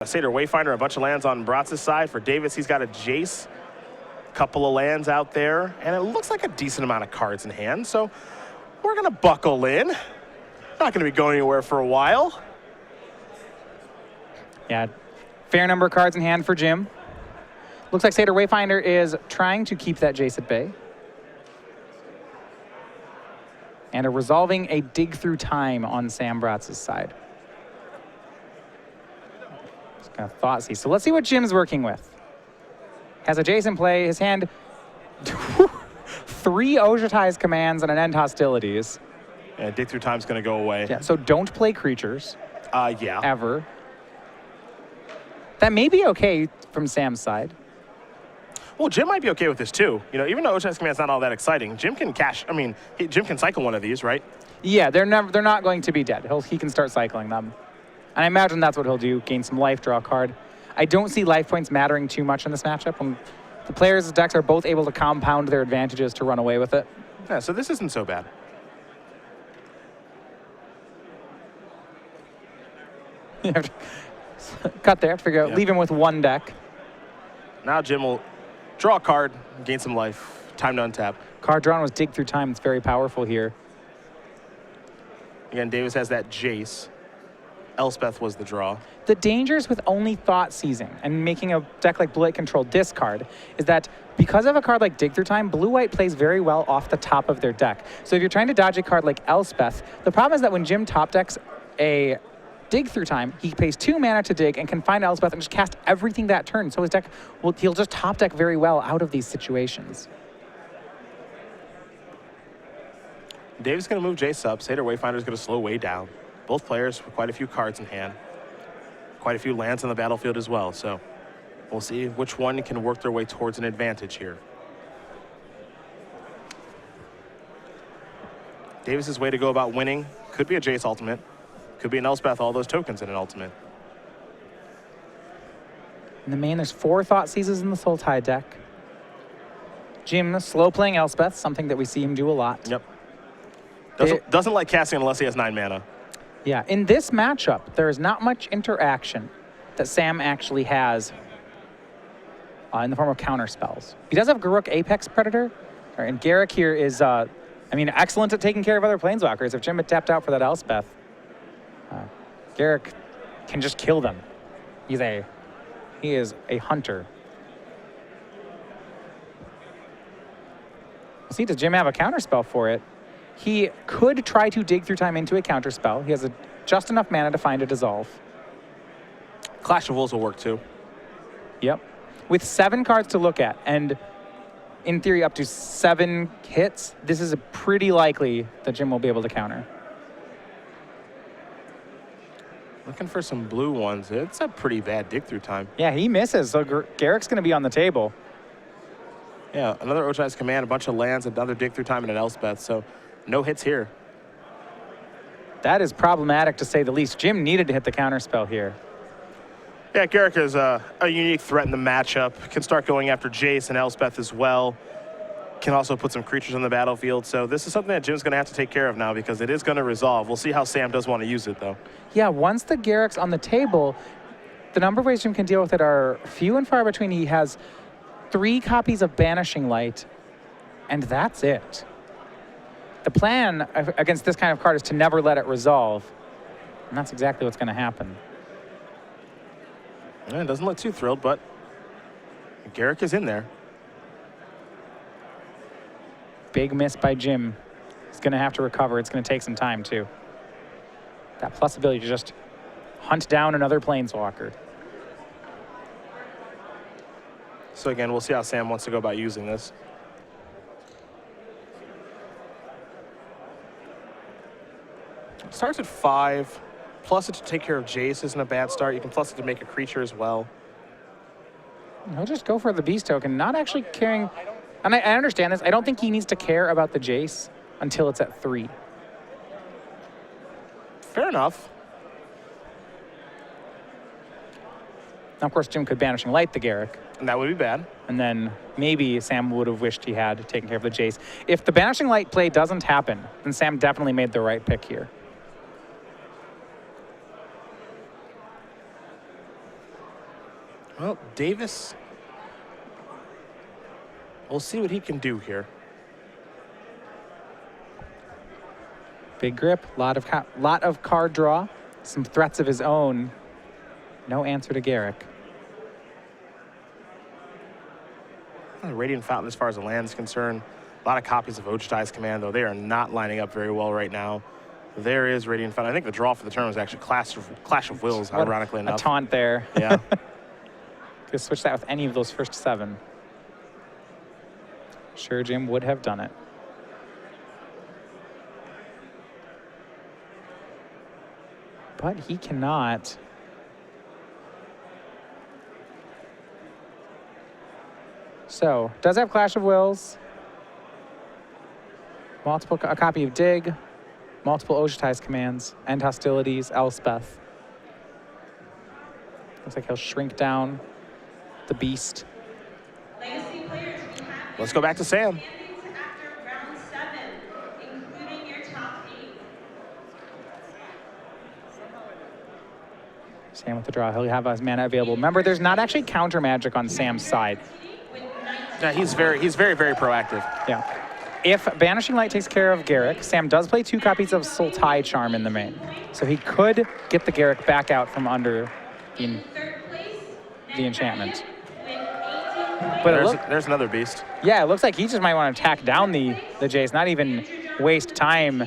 Seder Wayfinder, a bunch of lands on Braatz's side. For Davis, he's got a Jace, couple of lands out there, and it looks like a decent amount of cards in hand. So we're going to buckle in. Not going to be going anywhere for a while. Yeah, fair number of cards in hand for Jim. Looks like Seder Wayfinder is trying to keep that Jace at bay. And are resolving a dig through time on Sam Braatz's side. Just kind of Thoughtseize. So let's see what Jim's working with. Has a Jace in play. His hand, 3 Ojutai's commands and an end hostilities. And dig through time's going to go away. Yeah, so don't play creatures. Yeah. Ever. That may be okay from Sam's side. Well, Jim might be okay with this too. You know, even though Ojutai's command's not all that exciting, Jim can cash. I mean, Jim can cycle one of these, right? Yeah, they're not going to be dead. He can start cycling them. And I imagine that's what he'll do, gain some life, draw a card. I don't see life points mattering too much in this matchup. When the players' decks are both able to compound their advantages to run away with it. Yeah, so this isn't so bad. You have to cut there, figure out, leave him with 1 deck. Now Jim will draw a card, gain some life, time to untap. Card drawn was dig through time. It's very powerful here. Again, Davis has that Jace. Elspeth was the draw. The dangers with only Thoughtseizing and making a deck like Blue-White Control discard is that because of a card like Dig Through Time, Blue-White plays very well off the top of their deck. So if you're trying to dodge a card like Elspeth, the problem is that when Jim top decks a Dig Through Time, he pays 2 mana to dig and can find Elspeth and just cast everything that turn. So his deck, he'll just top deck very well out of these situations. Dave's going to move Jace up. Seder Wayfinder's going to slow way down. Both players with quite a few cards in hand. Quite a few lands on the battlefield as well. So we'll see which one can work their way towards an advantage here. Davis's way to go about winning could be a Jace ultimate. Could be an Elspeth, all those tokens in an ultimate. In the main, there's 4 Thoughtseizes in the Soul Tide deck. Jim slow playing Elspeth, something that we see him do a lot. Yep. Doesn't like casting unless he has 9 mana. Yeah, in this matchup, there is not much interaction that Sam actually has in the form of counter spells. He does have Garruk Apex Predator, and Garruk here is, excellent at taking care of other planeswalkers. If Jim had tapped out for that Elspeth, Garruk can just kill them. He is a hunter. We'll see, does Jim have a counterspell for it? He could try to dig through time into a counterspell. He has just enough mana to find a dissolve. Clash of Wolves will work too. Yep. With 7 cards to look at, and in theory up to 7 hits, this is pretty likely that Jim will be able to counter. Looking for some blue ones. It's a pretty bad dig through time. Yeah, he misses, so Garruk's going to be on the table. Yeah, another Ojutai's command, a bunch of lands, another dig through time, and an Elspeth. So no hits here. That is problematic to say the least. Jim needed to hit the counterspell here. Yeah, Garruk is a unique threat in the matchup. Can start going after Jace and Elspeth as well. Can also put some creatures on the battlefield. So this is something that Jim's going to have to take care of now because it is going to resolve. We'll see how Sam does want to use it, though. Yeah, once the Garruk's on the table, the number of ways Jim can deal with it are few and far between. He has 3 copies of Banishing Light, and that's it. The plan against this kind of card is to never let it resolve, and that's exactly what's going to happen. Yeah, it doesn't look too thrilled, but Garruk is in there. Big miss by Jim. He's going to have to recover. It's going to take some time, too. That plus ability to just hunt down another planeswalker. So again, we'll see how Sam wants to go about using this. It starts at 5. Plus it to take care of Jace isn't a bad start. You can plus it to make a creature as well. He'll just go for the beast token, not actually caring. And I understand this. I don't think he needs to care about the Jace until it's at 3. Fair enough. Now, of course, Jim could Banishing Light the Garruk. And that would be bad. And then maybe Sam would have wished he had taken care of the Jace. If the Banishing Light play doesn't happen, then Sam definitely made the right pick here. Well, Davis, we'll see what he can do here. Big grip, lot of card draw, some threats of his own. No answer to Garruk. Radiant Fountain, as far as the land is concerned, a lot of copies of Ojutai's Command, though they are not lining up very well right now. There is Radiant Fountain. I think the draw for the turn was actually Clash of Wills, ironically enough. A taunt there. Yeah. Could switch that with any of those first 7. Sure, Jim would have done it. But he cannot. So, does have Clash of Wills. A copy of Dig. Multiple Ojutai's commands. End hostilities, Elspeth. Looks like he'll shrink down the beast. Legacy players, we have Let's go back to Sam. standings after round 7, including your top 8. Sam with the draw. He'll have his mana available. Remember, there's not actually counter magic on Sam's side. Yeah, he's very, very proactive. Yeah. If Banishing Light takes care of Garruk, Sam does play 2 copies of Sultai Charm in the main. So he could get the Garruk back out from under the enchantment. But there's another beast. Yeah, it looks like he just might want to attack down the Jace, not even waste time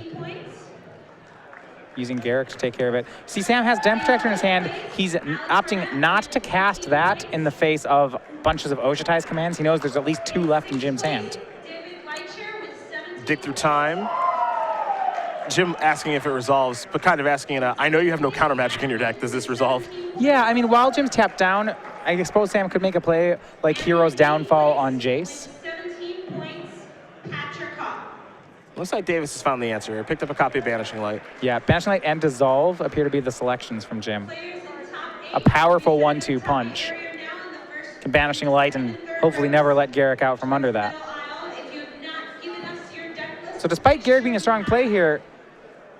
using Garruk to take care of it. See, Sam has Den Protector in his hand. He's opting not to cast that in the face of bunches of Ojutai's commands. He knows there's at least 2 left in Jim's hand. Dig through time. Jim asking if it resolves, but kind of asking, I know you have no counter magic in your deck. Does this resolve? Yeah, I mean, while Jim's tapped down, I suppose Sam could make a play like Hero's Downfall on Jace. 17 points, catch your call. Looks like Davis has found the answer here. Picked up a copy of Banishing Light. Yeah, Banishing Light and Dissolve appear to be the selections from Jim. Players in the top 8. A powerful 1-2 punch. You're now in the first Can Banishing Light and hopefully never let Garruk out from under that. aisle. If you have not given us your deck list, So despite Garruk being a strong play here,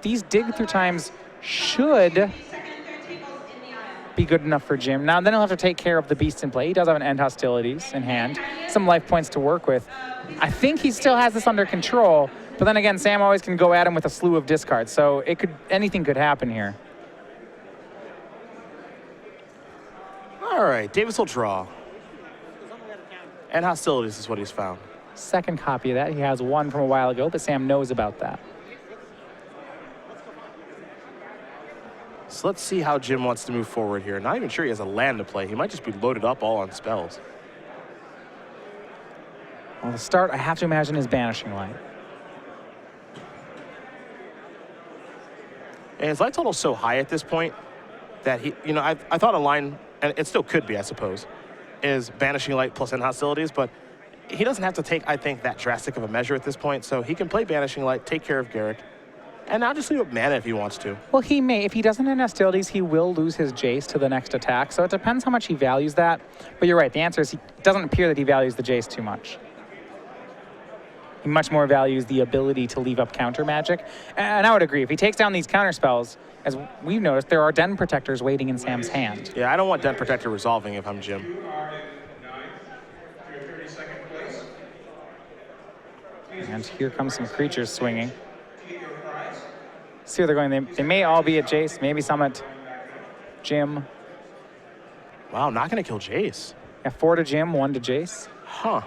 these dig through times should second and third tables in the aisle. be good enough for Jim. Now, then he'll have to take care of the beasts in play. He does have an End Hostilities in hand, some life points to work with. I think he still has this under control, but then again, Sam always can go at him with a slew of discards, so anything could happen here. All right, Davis will draw. And hostilities is what he's found. Second copy of that. He has 1 from a while ago, but Sam knows about that. So let's see how Jim wants to move forward here. Not even sure he has a land to play. He might just be loaded up all on spells. Well, the start, I have to imagine, is Banishing Light. And his light total's so high at this point that he, I thought a line, and it still could be, I suppose, is Banishing Light plus End Hostilities, but he doesn't have to take, I think, that drastic of a measure at this point, so he can play Banishing Light, take care of Garruk, and now just leave up mana if he wants to. Well, he may. If he doesn't have hostilities, he will lose his Jace to the next attack, so it depends how much he values that. But you're right, the answer is it doesn't appear that he values the Jace too much. He much more values the ability to leave up counter magic. And I would agree, if he takes down these counter spells, as we've noticed, there are Den Protectors waiting in Sam's hand. Yeah, I don't want Den Protector resolving if I'm Jim. You are in 9th to 32nd place. And here comes some creatures swinging. To get your prize, See where they're going. They may all be at Jace, maybe some at Jim. Wow, not going to kill Jace. Yeah, 4 to Jim, 1 to Jace. Huh.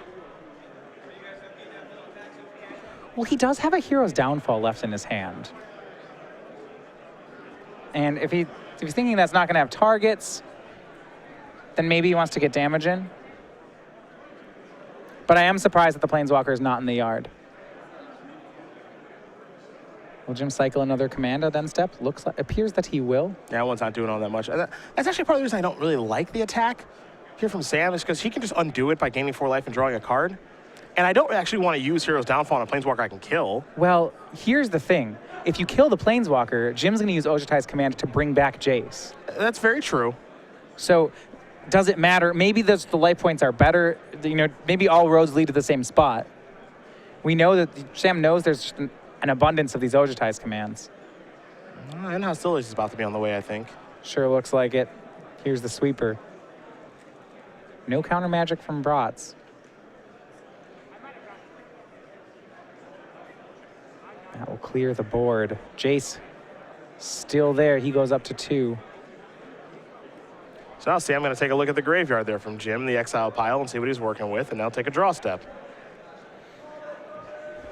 Well, he does have a Hero's Downfall left in his hand. And if he's thinking that's not going to have targets, then maybe he wants to get damage in. But I am surprised that the Planeswalker is not in the yard. Will Jim cycle another command then step? Appears that he will. Yeah, one's not doing all that much. That's actually part of the reason I don't really like the attack here from Sam, is because he can just undo it by gaining 4 life and drawing a card. And I don't actually want to use Hero's Downfall on a Planeswalker I can kill. Well, here's the thing. If you kill the Planeswalker, Jim's going to use Ojutai's command to bring back Jace. That's very true. So does it matter? Maybe the life points are better. Maybe all roads lead to the same spot. We know that Sam knows there's just an abundance of these Ojutai's commands. And Hostilities is about to be on the way, I think. Sure looks like it. Here's the sweeper. No counter magic from Braatz. That will clear the board. Jace still there. He goes up to 2. So now, Sam, I'm going to take a look at the graveyard there from Jim, the exile pile, and see what he's working with, and now take a draw step.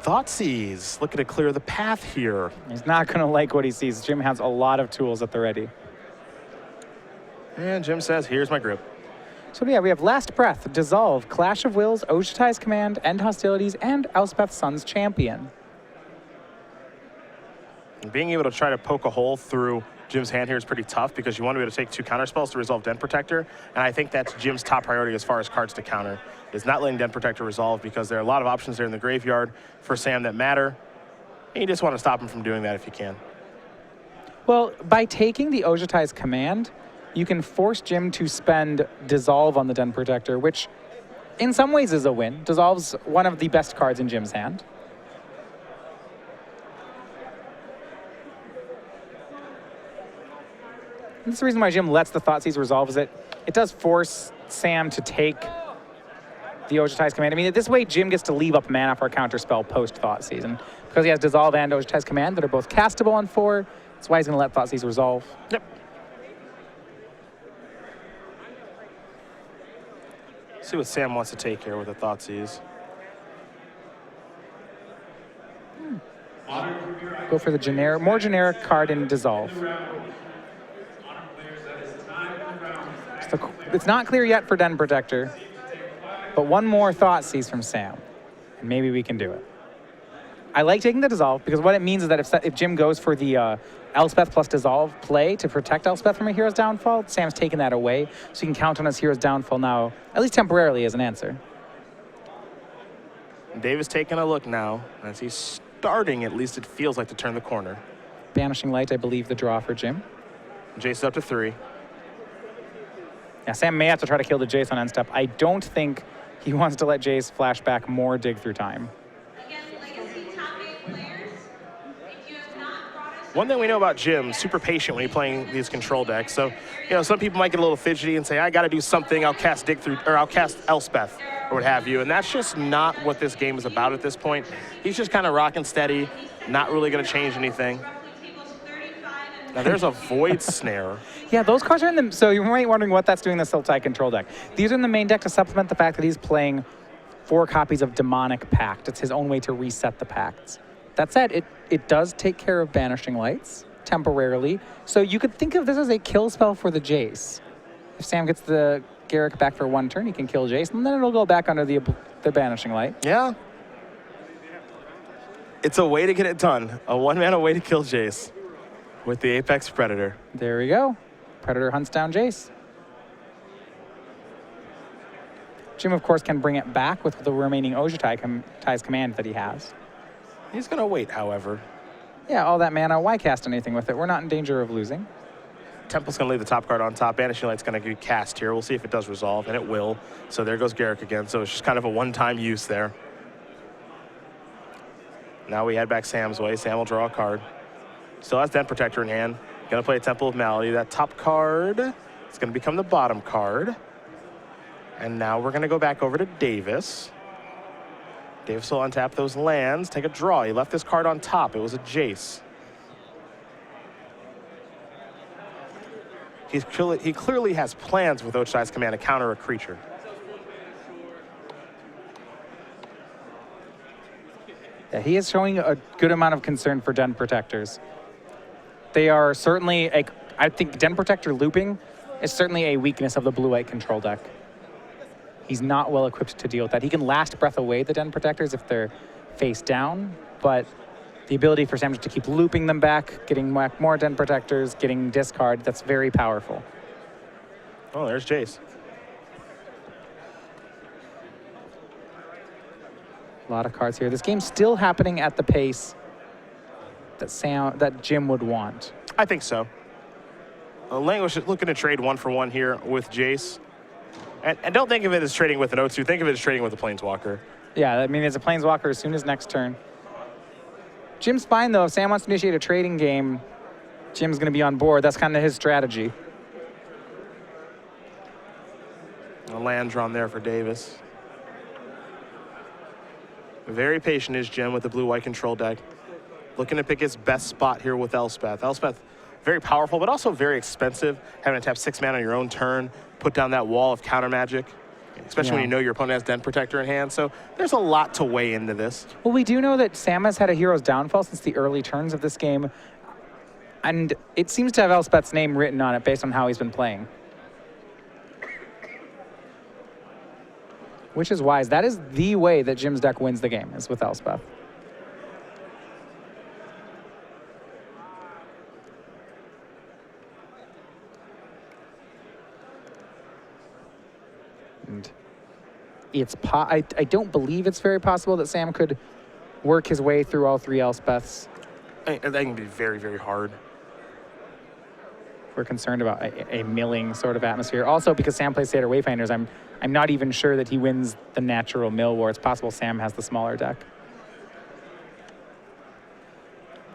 Thoughtseize, looking to clear the path here. He's not going to like what he sees. Jim has a lot of tools at the ready. And Jim says, here's my grip. So yeah, we have Last Breath, Dissolve, Clash of Wills, Ojutai's Command, End Hostilities, and Elspeth Sun's Champion. And being able to try to poke a hole through Jim's hand here is pretty tough because you want to be able to take 2 counter spells to resolve Den Protector, and I think that's Jim's top priority as far as cards to counter, is not letting Den Protector resolve because there are a lot of options there in the graveyard for Sam that matter, and you just want to stop him from doing that if you can. Well, by taking the Ojutai's Command, you can force Jim to spend Dissolve on the Den Protector, which in some ways is a win. Dissolve's one of the best cards in Jim's hand. And that's the reason why Jim lets the Thoughtseize resolve, is it does force Sam to take the Ojutai's Command. I mean, this way Jim gets to leave up mana for a counterspell post Thoughtseize. And because he has Dissolve and Ojutai's Command that are both castable on 4, that's why he's going to let Thoughtseize resolve. Yep. See what Sam wants to take here with the Thoughtseize. Go for the more generic card in Dissolve. So it's not clear yet for Den Protector, but one more Thoughtseize from Sam, and maybe we can do it. I like taking the Dissolve because what it means is that if Jim goes for the Elspeth plus Dissolve play to protect Elspeth from a hero's downfall, Sam's taking that away, so he can count on his hero's downfall now, at least temporarily, as an answer. Davis taking a look now as he's starting, at least it feels like, to turn the corner. Banishing Light, I believe, the draw for Jim. Jace is up to 3. Yeah, Sam may have to try to kill the Jace on end step. I don't think he wants to let Jace flash back more Dig Through Time. Again, Legacy top 8 players, if you have not brought us... One thing we know about Jim, super patient when he's playing these control decks. So, you know, some people might get a little fidgety and say, I got to do something, I'll cast Dig Through, or I'll cast Elspeth, or what have you. And that's just not what this game is about at this point. He's just kind of rocking steady, not really going to change anything. Now there's a Void Snare. Yeah, those cards are in the... So you might be wondering what that's doing in the Sultai control deck. These are in the main deck to supplement the fact that he's playing 4 copies of Demonic Pact. It's his own way to reset the pacts. That said, it does take care of Banishing Lights temporarily. So you could think of this as a kill spell for the Jace. If Sam gets the Garruk back for 1 turn, he can kill Jace, and then it'll go back under the Banishing Light. Yeah. It's a way to get it done. A 1-mana way to kill Jace with the Apex Predator. There we go. Predator hunts down Jace. Jim, of course, can bring it back with the remaining Ojutai's Command that he has. He's going to wait, however. Yeah, all that mana, why cast anything with it? We're not in danger of losing. Temple's going to leave the top card on top. Banishing Light's going to be cast here. We'll see if it does resolve, and it will. So there goes Garruk again. So it's just kind of a one-time use there. Now we head back Sam's way. Sam will draw a card. Still has Den Protector in hand. Going to play a Temple of Malady. That top card is going to become the bottom card. And now we're going to go back over to Davis. Davis will untap those lands, take a draw. He left this card on top. It was a Jace. He clearly has plans with Ojutai's Command to counter a creature. Yeah, he is showing a good amount of concern for Den Protectors. They are certainly I think Den Protector looping is certainly a weakness of the blue-white control deck. He's not well equipped to deal with that. He can Last Breath away the Den Protectors if they're face down, but the ability for Sam to keep looping them back, getting more Den Protectors, getting discard, that's very powerful. Oh, there's Jace. A lot of cards here. This game's still happening at the pace that Jim would want. I think so. Language is looking to trade 1-for-1 here with Jace. And don't think of it as trading with an O2. Think of it as trading with a Planeswalker. Yeah, I mean, it's a Planeswalker as soon as next turn. Jim's fine, though. If Sam wants to initiate a trading game, Jim's going to be on board. That's kind of his strategy. A land drawn there for Davis. Very patient is Jim with the blue-white control deck. Looking to pick his best spot here with Elspeth. Elspeth, very powerful, but also very expensive. Having to tap 6 mana on your own turn, put down that wall of counter magic, especially when you know your opponent has Den Protector in hand. So there's a lot to weigh into this. Well, we do know that Sam has had a hero's downfall since the early turns of this game, and it seems to have Elspeth's name written on it based on how he's been playing. Which is wise. That is the way that Jim's deck wins the game, is with Elspeth. And it's I don't believe it's very possible that Sam could work his way through all 3 Elspeths. That can be very, very hard. We're concerned about a milling sort of atmosphere. Also, because Sam plays Seder Wayfinders, I'm not even sure that he wins the natural mill war. It's possible Sam has the smaller deck.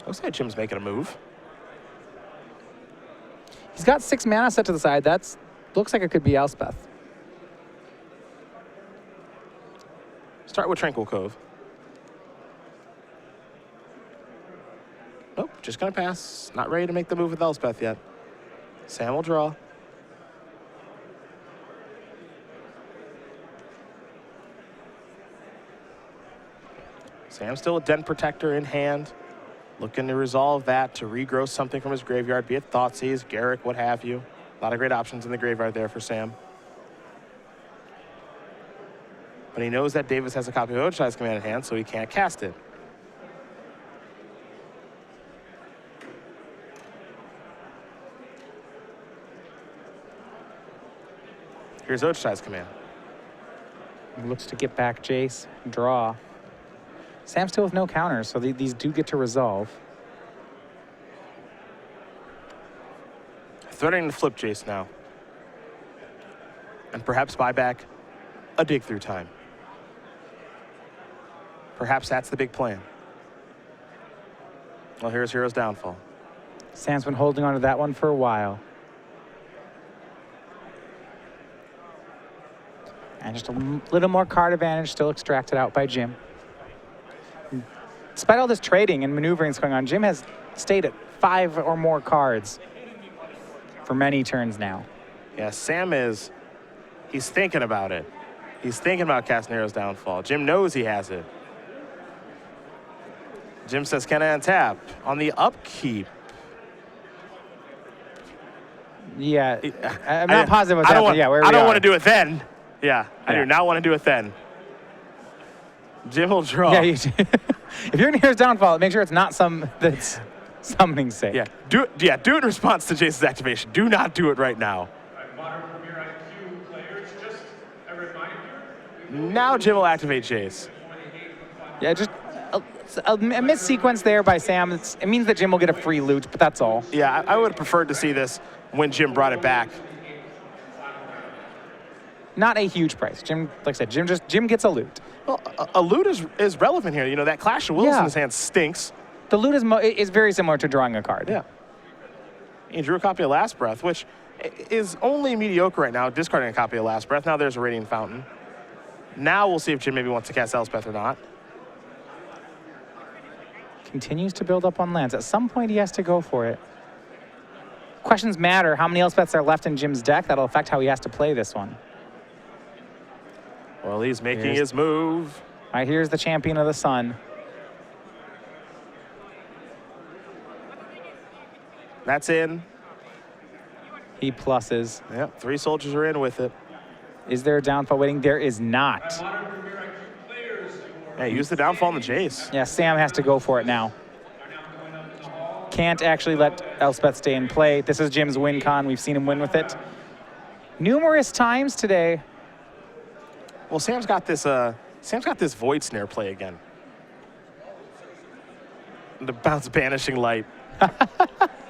Looks like Jim's making a move. He's got 6 mana set to the side. That's looks like it could be Elspeth. Start with Tranquil Cove. Nope, just gonna pass. Not ready to make the move with Elspeth yet. Sam will draw. Sam's still a Den Protector in hand. Looking to resolve that to regrow something from his graveyard, be it Thoughtseize, Garruk, what have you. A lot of great options in the graveyard there for Sam. But he knows that Davis has a copy of Ojuchai's Command in hand, so he can't cast it. Here's Ojuchai's Command. Looks to get back Jace, draw. Sam still with no counters, so these do get to resolve. Threatening to flip Jace now. And perhaps buy back a dig through time. Perhaps that's the big plan. Well, here's Hero's Downfall. Sam's been holding on to that one for a while. And just a little more card advantage still extracted out by Jim. Despite all this trading and maneuverings going on, Jim has stayed at 5 or more cards for many turns now. Yeah, Sam is, he's thinking about it. He's thinking about casting Hero's Downfall. Jim knows he has it. Jim says, can I untap? On the upkeep. Yeah, I'm not positive what's happening. Yeah, where we I don't are. want to do it then. Yeah, I do not want to do it then. Jim will draw. Yeah, if you're in Hero's Downfall, make sure it's not some that's summoning sake. Yeah, do it in response to Jace's activation. Do not do it right now. Modern Premier IQ players, just a reminder. Now Jim will activate Jace. Yeah, just a missequence there by Sam. It means that Jim will get a free loot, but that's all. Yeah, I would have preferred to see this when Jim brought it back. Not a huge price. Jim, like I said, Jim gets a loot. Well, a loot is relevant here. You know, that Clash of Wills in his hand stinks. The loot is very similar to drawing a card. Yeah. He drew a copy of Last Breath, which is only mediocre right now, discarding a copy of Last Breath. Now there's a Radiant Fountain. Now we'll see if Jim maybe wants to cast Elspeth or not. Continues to build up on lands. At some point, he has to go for it. Questions matter. How many Elspeths are left in Jim's deck? That'll affect how he has to play this one. Well, he's making his move. All right, here's the Champion of the Sun. That's in. He pluses. Yep, 3 soldiers are in with it. Is there a downfall waiting? There is not. Hey, use the downfall on the Jace. Yeah, Sam has to go for it now. Can't actually let Elspeth stay in play. This is Jim's win con. We've seen him win with it numerous times today. Well, Sam's got this Void Snare play again. The bounce Banishing Light. And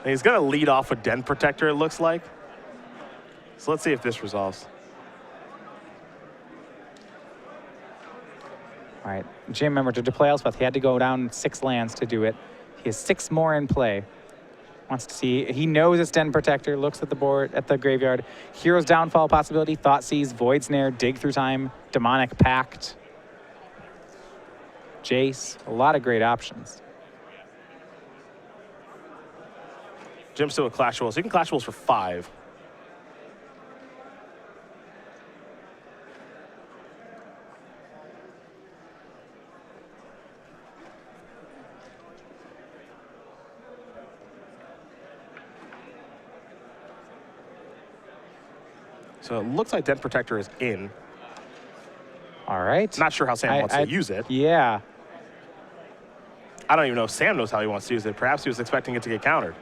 he's gonna lead off with Den Protector, it looks like. So let's see if this resolves. All right, Jim, remember to deploy Elspeth, he had to go down 6 lands to do it. He has 6 more in play. Wants to see, he knows it's Den Protector, looks at the board, at the graveyard. Hero's Downfall possibility, Thoughtseize, Void Snare, Dig Through Time, Demonic Pact, Jace, a lot of great options. Jim's still with Clash of Wills. You can Clash of Wills for 5. So it looks like Den Protector is in. All right. Not sure how Sam wants to use it. Yeah. I don't even know if Sam knows how he wants to use it. Perhaps he was expecting it to get countered.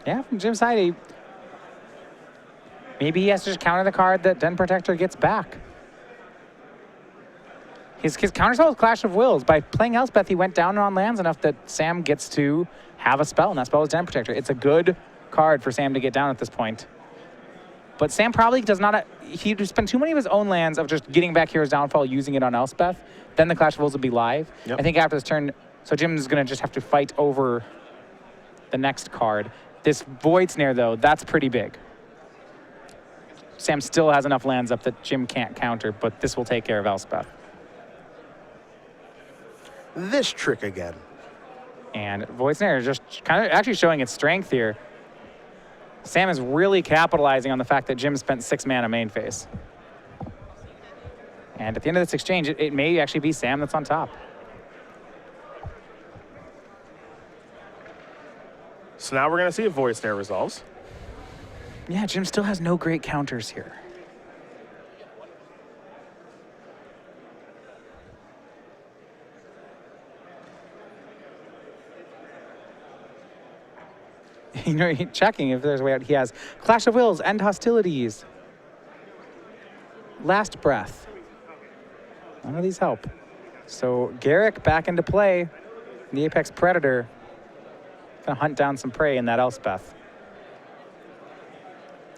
Yeah, from Jim's side, maybe he has to just counter the card that Den Protector gets back. His counterspell is Clash of Wills. By playing Elspeth, he went down on lands enough that Sam gets to have a spell, and that spell is Den Protector. It's a good card for Sam to get down at this point. But Sam probably does not, he'd spend too many of his own lands of just getting back Hero's Downfall, using it on Elspeth. Then the Clash of Wills will be live. Yep. I think after this turn, so Jim's going to just have to fight over the next card. This Void Snare, though, that's pretty big. Sam still has enough lands up that Jim can't counter, but this will take care of Elspeth. This trick again. And Void Snare is just kind of actually showing its strength here. Sam is really capitalizing on the fact that Jim spent 6 mana main phase. And at the end of this exchange, it may actually be Sam that's on top. So now we're going to see if Void Snare resolves. Yeah, Jim still has no great counters here. You know, checking if there's a way out. He has Clash of Wills, End Hostilities, Last Breath. None of these help. So Garruk back into play. The Apex Predator. Gonna hunt down some prey in that Elspeth.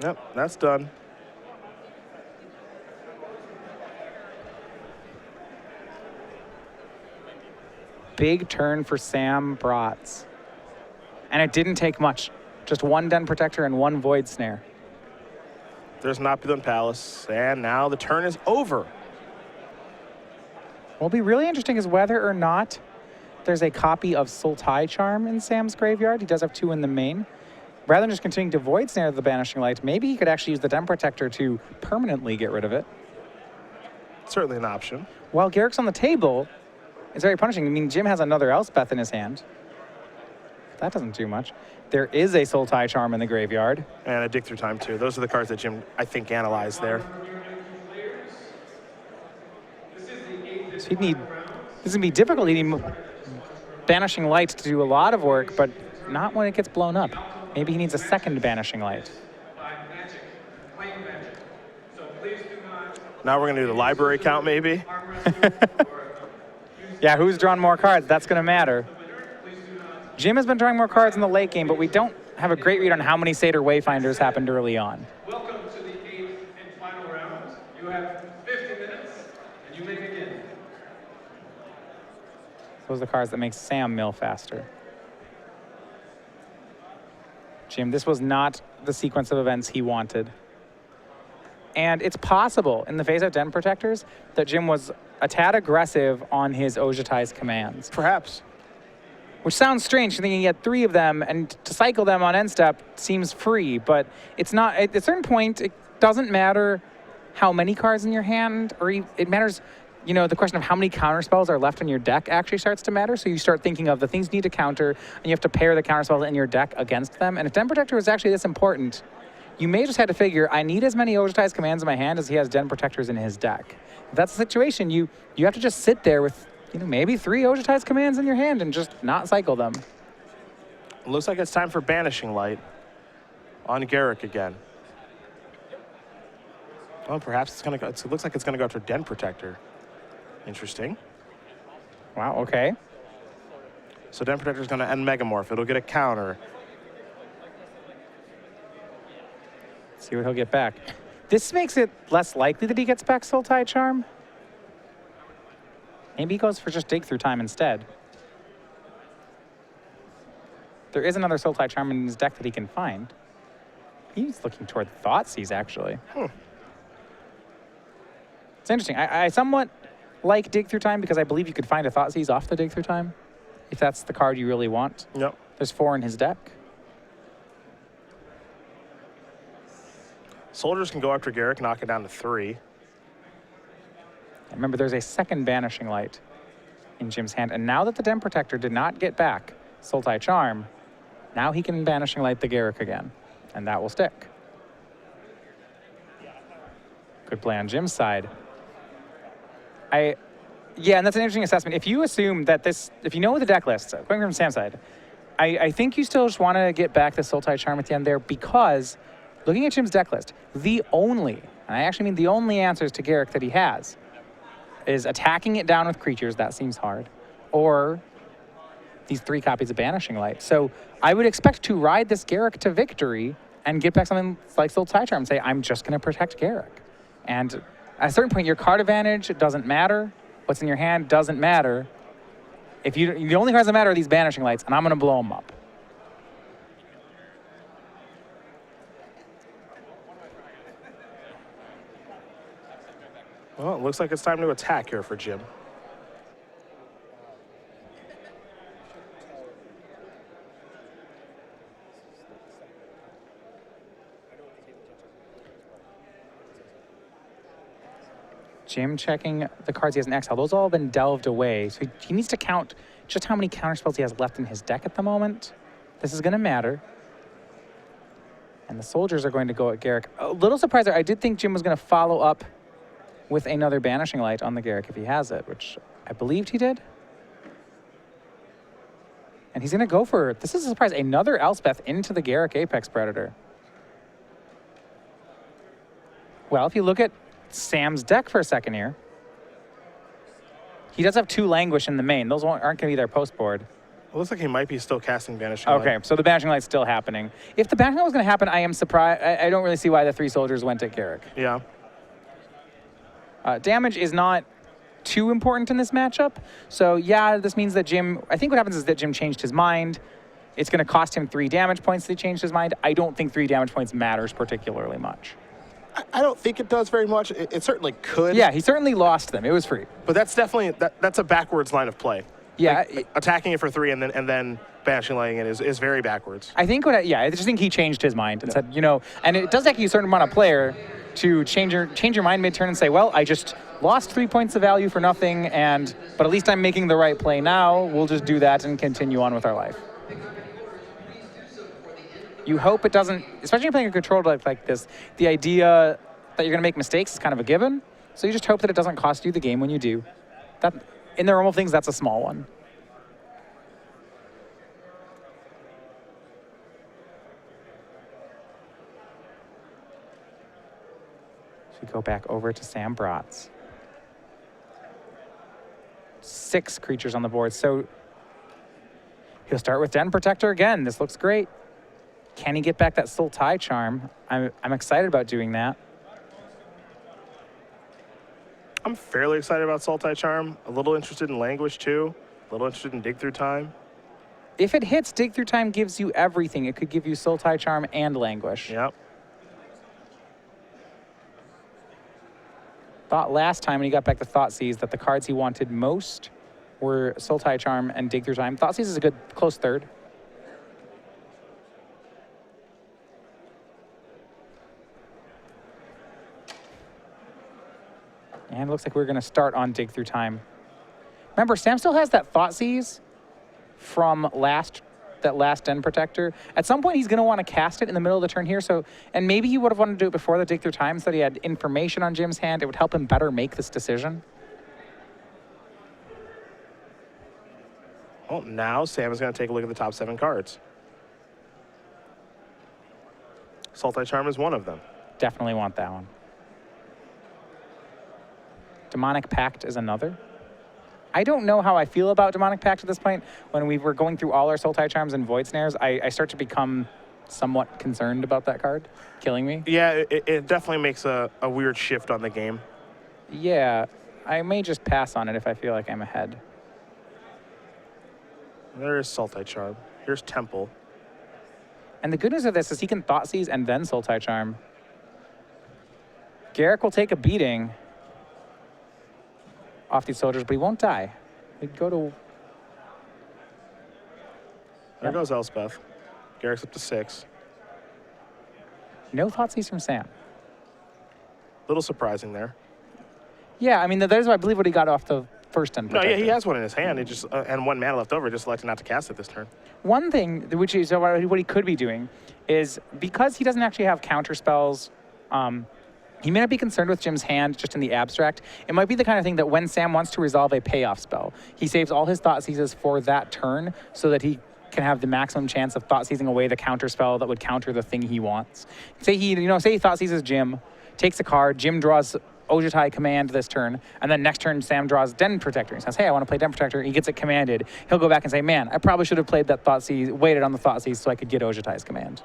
Yep, that's done. Big turn for Sam Braatz. And it didn't take much. Just 1 Den Protector and 1 Void Snare. There's an Opulent Palace, and now the turn is over. What'll be really interesting is whether or not there's a copy of Sultai Charm in Sam's graveyard. He does have 2 in the main. Rather than just continuing to Void Snare the Banishing Light, maybe he could actually use the Den Protector to permanently get rid of it. Certainly an option. While Garruk's on the table, it's very punishing. I mean, Jim has another Elspeth in his hand. That doesn't do much. There is a Sultai Charm in the graveyard. And a Dig Through Time, too. Those are the cards that Jim, I think, analyzed there. So he'd need, this is going to be difficult. He'd need Banishing Light to do a lot of work, but not when it gets blown up. Maybe he needs a second Banishing Light. Now we're going to do the library count, maybe. Yeah, who's drawn more cards? That's going to matter. Jim has been drawing more cards in the late game, but we don't have a great read on how many Seder Wayfinders happened early on. Welcome to the 8th and final round. You have 50 minutes, and you may begin. Those are the cards that make Sam mill faster. Jim, this was not the sequence of events he wanted. And it's possible, in the face of Den Protectors, that Jim was a tad aggressive on his Ojutai's commands. Perhaps. Which sounds strange, thinking he had 3 of them, and to cycle them on end step seems free, but it's not. At a certain point, it doesn't matter how many cards in your hand, or it matters, you know, the question of how many counter spells are left in your deck actually starts to matter. So you start thinking of the things you need to counter, and you have to pair the counter spells in your deck against them. And if Den Protector is actually this important, you may just have to figure, I need as many Ojutai's commands in my hand as he has Den Protectors in his deck. If that's the situation, you have to just sit there with, you know, maybe 3 Ojutai's commands in your hand and just not cycle them. Looks like it's time for Banishing Light on Garruk again. Well, perhaps it's going to go, it looks like it's going to go after Den Protector. Interesting. Wow, okay. So Den Protector is going to end Megamorph. It'll get a counter. See what he'll get back. This makes it less likely that he gets back Sultai Charm. Maybe he goes for just Dig Through Time instead. there is another Sultai Charm in his deck that he can find. He's looking toward Thoughtseize, actually. It's interesting. I somewhat like Dig Through Time because I believe you could find a Thoughtseize off the Dig Through Time if that's the card you really want. Yep. There's 4 in his deck. Soldiers can go after Garruk, knock it down to 3. Remember, there's a second Banishing Light in Jim's hand. And now that the Den Protector did not get back Sultai Charm, now he can Banishing Light the Garruk again. And that will stick. Good play on Jim's side. Yeah, and that's an interesting assessment. If you assume that if you know the deck list, going from Sam's side, I think you still just want to get back the Sultai Charm at the end there because looking at Jim's deck list, the only, and I actually mean the only answers to Garruk that he has is attacking it down with creatures, that seems hard, or these 3 copies of Banishing Light. So I would expect to ride this Garruk to victory and get back something like Sultai Charm and say, I'm just going to protect Garruk. And at a certain point, your card advantage doesn't matter. What's in your hand doesn't matter. The only cards that matter are these Banishing Lights, and I'm going to blow them up. Well, it looks like it's time to attack here for Jim. Jim checking the cards he has in exile. Those all have been delved away. So he needs to count just how many counterspells he has left in his deck at the moment. This is going to matter. And the soldiers are going to go at Garruk. A little surprised there. I did think Jim was going to follow up with another Banishing Light on the Garruk if he has it, which I believed he did. And he's going to go for, this is a surprise, another Elspeth into the Garruk Apex Predator. Well, if you look at Sam's deck for a second here, he does have 2 Languish in the main. Those aren't going to be their post board. It looks like he might be still casting Banishing Light. Okay, so the Banishing Light's still happening. If the Banishing Light was going to happen, I am surprised. I don't really see why the 3 soldiers went at Garruk. Yeah. Damage is not too important in this matchup. So yeah, this means that Jim, I think what happens is that Jim changed his mind. It's going to cost him 3 damage points that he changed his mind. I don't think 3 damage points matters particularly much. I don't think it does very much. It certainly could. Yeah, he certainly lost them. It was free. But that's definitely, that's a backwards line of play. Yeah. Like, attacking it for 3 and then Banishing Lighting it is very backwards. I think I just think he changed his mind and said, and it does take you a certain amount of player to change your mind mid-turn and say, well, I just lost 3 points of value for nothing, but at least I'm making the right play now. We'll just do that and continue on with our life. You hope it doesn't, especially when you're playing a control deck like this, the idea that you're going to make mistakes is kind of a given. So you just hope that it doesn't cost you the game when you do. That, in the realm of things, that's a small one. We go back over to Sam Braatz. 6 creatures on the board, so he'll start with Den Protector again. This looks great. Can he get back that Sultai Charm? I'm excited about doing that. I'm fairly excited about Sultai Charm. A little interested in Languish too. A little interested in Dig Through Time. If it hits, Dig Through Time gives you everything. It could give you Sultai Charm and Languish. Yep. Thought last time when he got back the Thoughtseize that the cards he wanted most were Sultai Charm and Dig Through Time. Thoughtseize is a good close third. And it looks like we're going to start on Dig Through Time. Remember, Sam still has that Thoughtseize from that last Den Protector. At some point, he's going to want to cast it in the middle of the turn here. So, and maybe he would have wanted to do it before the Dig Through Time so that he had information on Jim's hand. It would help him better make this decision. Well, now Sam is going to take a look at the top 7 cards. Sultai Charm is one of them. Definitely want that one. Demonic Pact is another. I don't know how I feel about Demonic Pact at this point. When we were going through all our Sultai Charms and Void Snares, I start to become somewhat concerned about that card killing me. Yeah, it definitely makes a weird shift on the game. Yeah, I may just pass on it if I feel like I'm ahead. There is Sultai Charm. Here's Temple. And the good news of this is he can Thought Seize and then Sultai Charm. Garruk will take a beating off these soldiers, but he won't die. He'd go to... There goes Elspeth. Garruk's up to 6. No Thought Seize from Sam. Little surprising there. Yeah, I mean, there's, I believe, what he got off the first Den No, Protector. yeah, he has one in his hand. He just and 1 mana left over. Just elected not to cast it this turn. One thing, which is what he could be doing, is because he doesn't actually have counter spells, he may not be concerned with Jim's hand just in the abstract. It might be the kind of thing that when Sam wants to resolve a payoff spell, he saves all his Thought Seizes for that turn so that he can have the maximum chance of Thought Seizing away the counter spell that would counter the thing he wants. Say he Thought Seizes Jim, takes a card, Jim draws Ojutai Command this turn, and then next turn Sam draws Den Protector. He says, hey, I want to play Den Protector. He gets it commanded. He'll go back and say, man, I probably should have played that Thought Seize, waited on the Thought Seize so I could get Ojutai's command.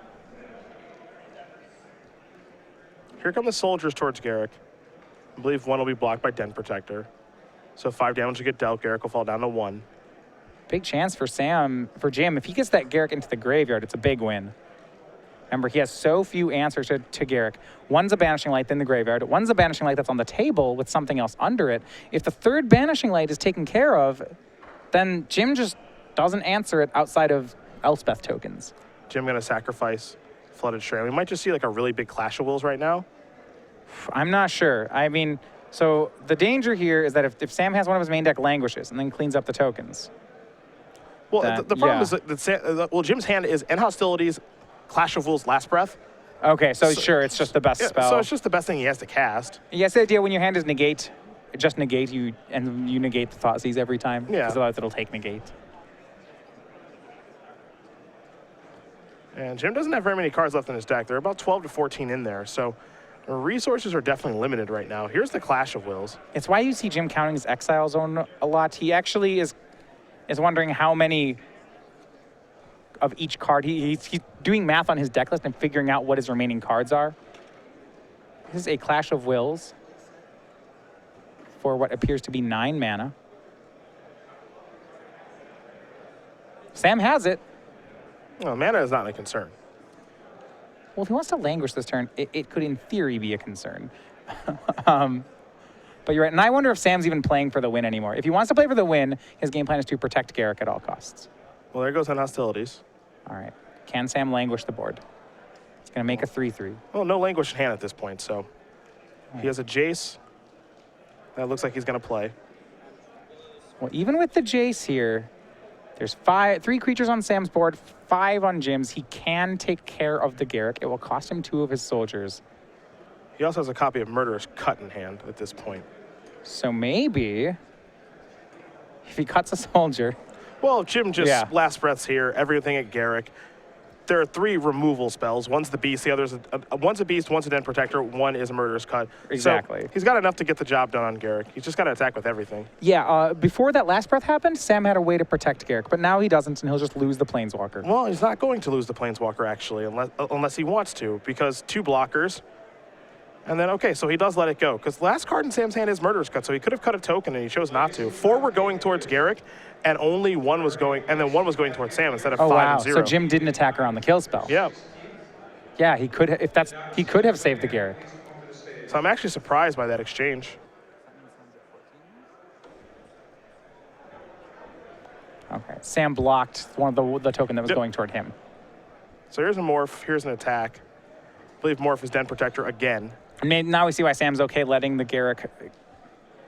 Here come the soldiers towards Garruk. I believe 1 will be blocked by Den Protector. So 5 damage will get dealt. Garruk will fall down to 1. Big chance for Jim. If he gets that Garruk into the graveyard, it's a big win. Remember, he has so few answers to Garruk. One's a Banishing Light in the graveyard. One's a Banishing Light that's on the table with something else under it. If the third Banishing Light is taken care of, then Jim just doesn't answer it outside of Elspeth tokens. Jim going to sacrifice Flooded Strand. We might just see like a really big Clash of Wills right now. I'm not sure. I mean, so the danger here is that if Sam has one of his main deck languishes and then cleans up the tokens. Well, then, the problem is that Jim's hand is End Hostilities, Clash of Wills, Last Breath. Okay, so sure, it's just the best spell. So it's just the best thing he has to cast. Yes, the idea when your hand is negate, just negate you, and you negate the Thought Seize every time. Yeah. Because otherwise it'll take negate. And Jim doesn't have very many cards left in his deck. There are about 12 to 14 in there, so resources are definitely limited right now. Here's the Clash of Wills. It's why you see Jim counting his Exile Zone a lot. He actually is wondering how many of each card. He's doing math on his deck list and figuring out what his remaining cards are. This is a Clash of Wills for what appears to be 9 mana. Sam has it. Well, mana is not a concern. Well, if he wants to languish this turn, it could in theory be a concern. But you're right. And I wonder if Sam's even playing for the win anymore. If he wants to play for the win, his game plan is to protect Garruk at all costs. Well, there goes End Hostilities. All right. Can Sam languish the board? He's going to make a 3/3. Well, no languish in hand at this point, so he has a Jace. That looks like he's going to play. Well, even with the Jace here, there's 3 creatures on Sam's board, 5 on Jim's. He can take care of the Garruk. It will cost him 2 of his soldiers. He also has a copy of Murderous Cut in hand at this point. So maybe if he cuts a soldier. Well, Jim just last breaths here, everything at Garruk. There are 3 removal spells. One's the Beast, the other's one's a Beast, one's a Den Protector, one is a Murderous Cut. Exactly. So he's got enough to get the job done on Garruk. He's just got to attack with everything. Yeah, before that last breath happened, Sam had a way to protect Garruk, but now he doesn't, and he'll just lose the Planeswalker. Well, he's not going to lose the Planeswalker, actually, unless he wants to, because 2 blockers. And then, okay, so he does let it go, because last card in Sam's hand is Murderous Cut, so he could have cut a token, and he chose not to. 4 were going towards Garruk, and only 1 was going, and then 1 was going towards Sam instead of 5 and 0. So Jim didn't attack her on the kill spell. Yeah. Yeah, he could. He could have saved the Garruk. So I'm actually surprised by that exchange. Okay, Sam blocked one of the token that was going toward him. So here's a Morph, here's an attack. I believe Morph is Den Protector again. And now we see why Sam's okay letting the Garruk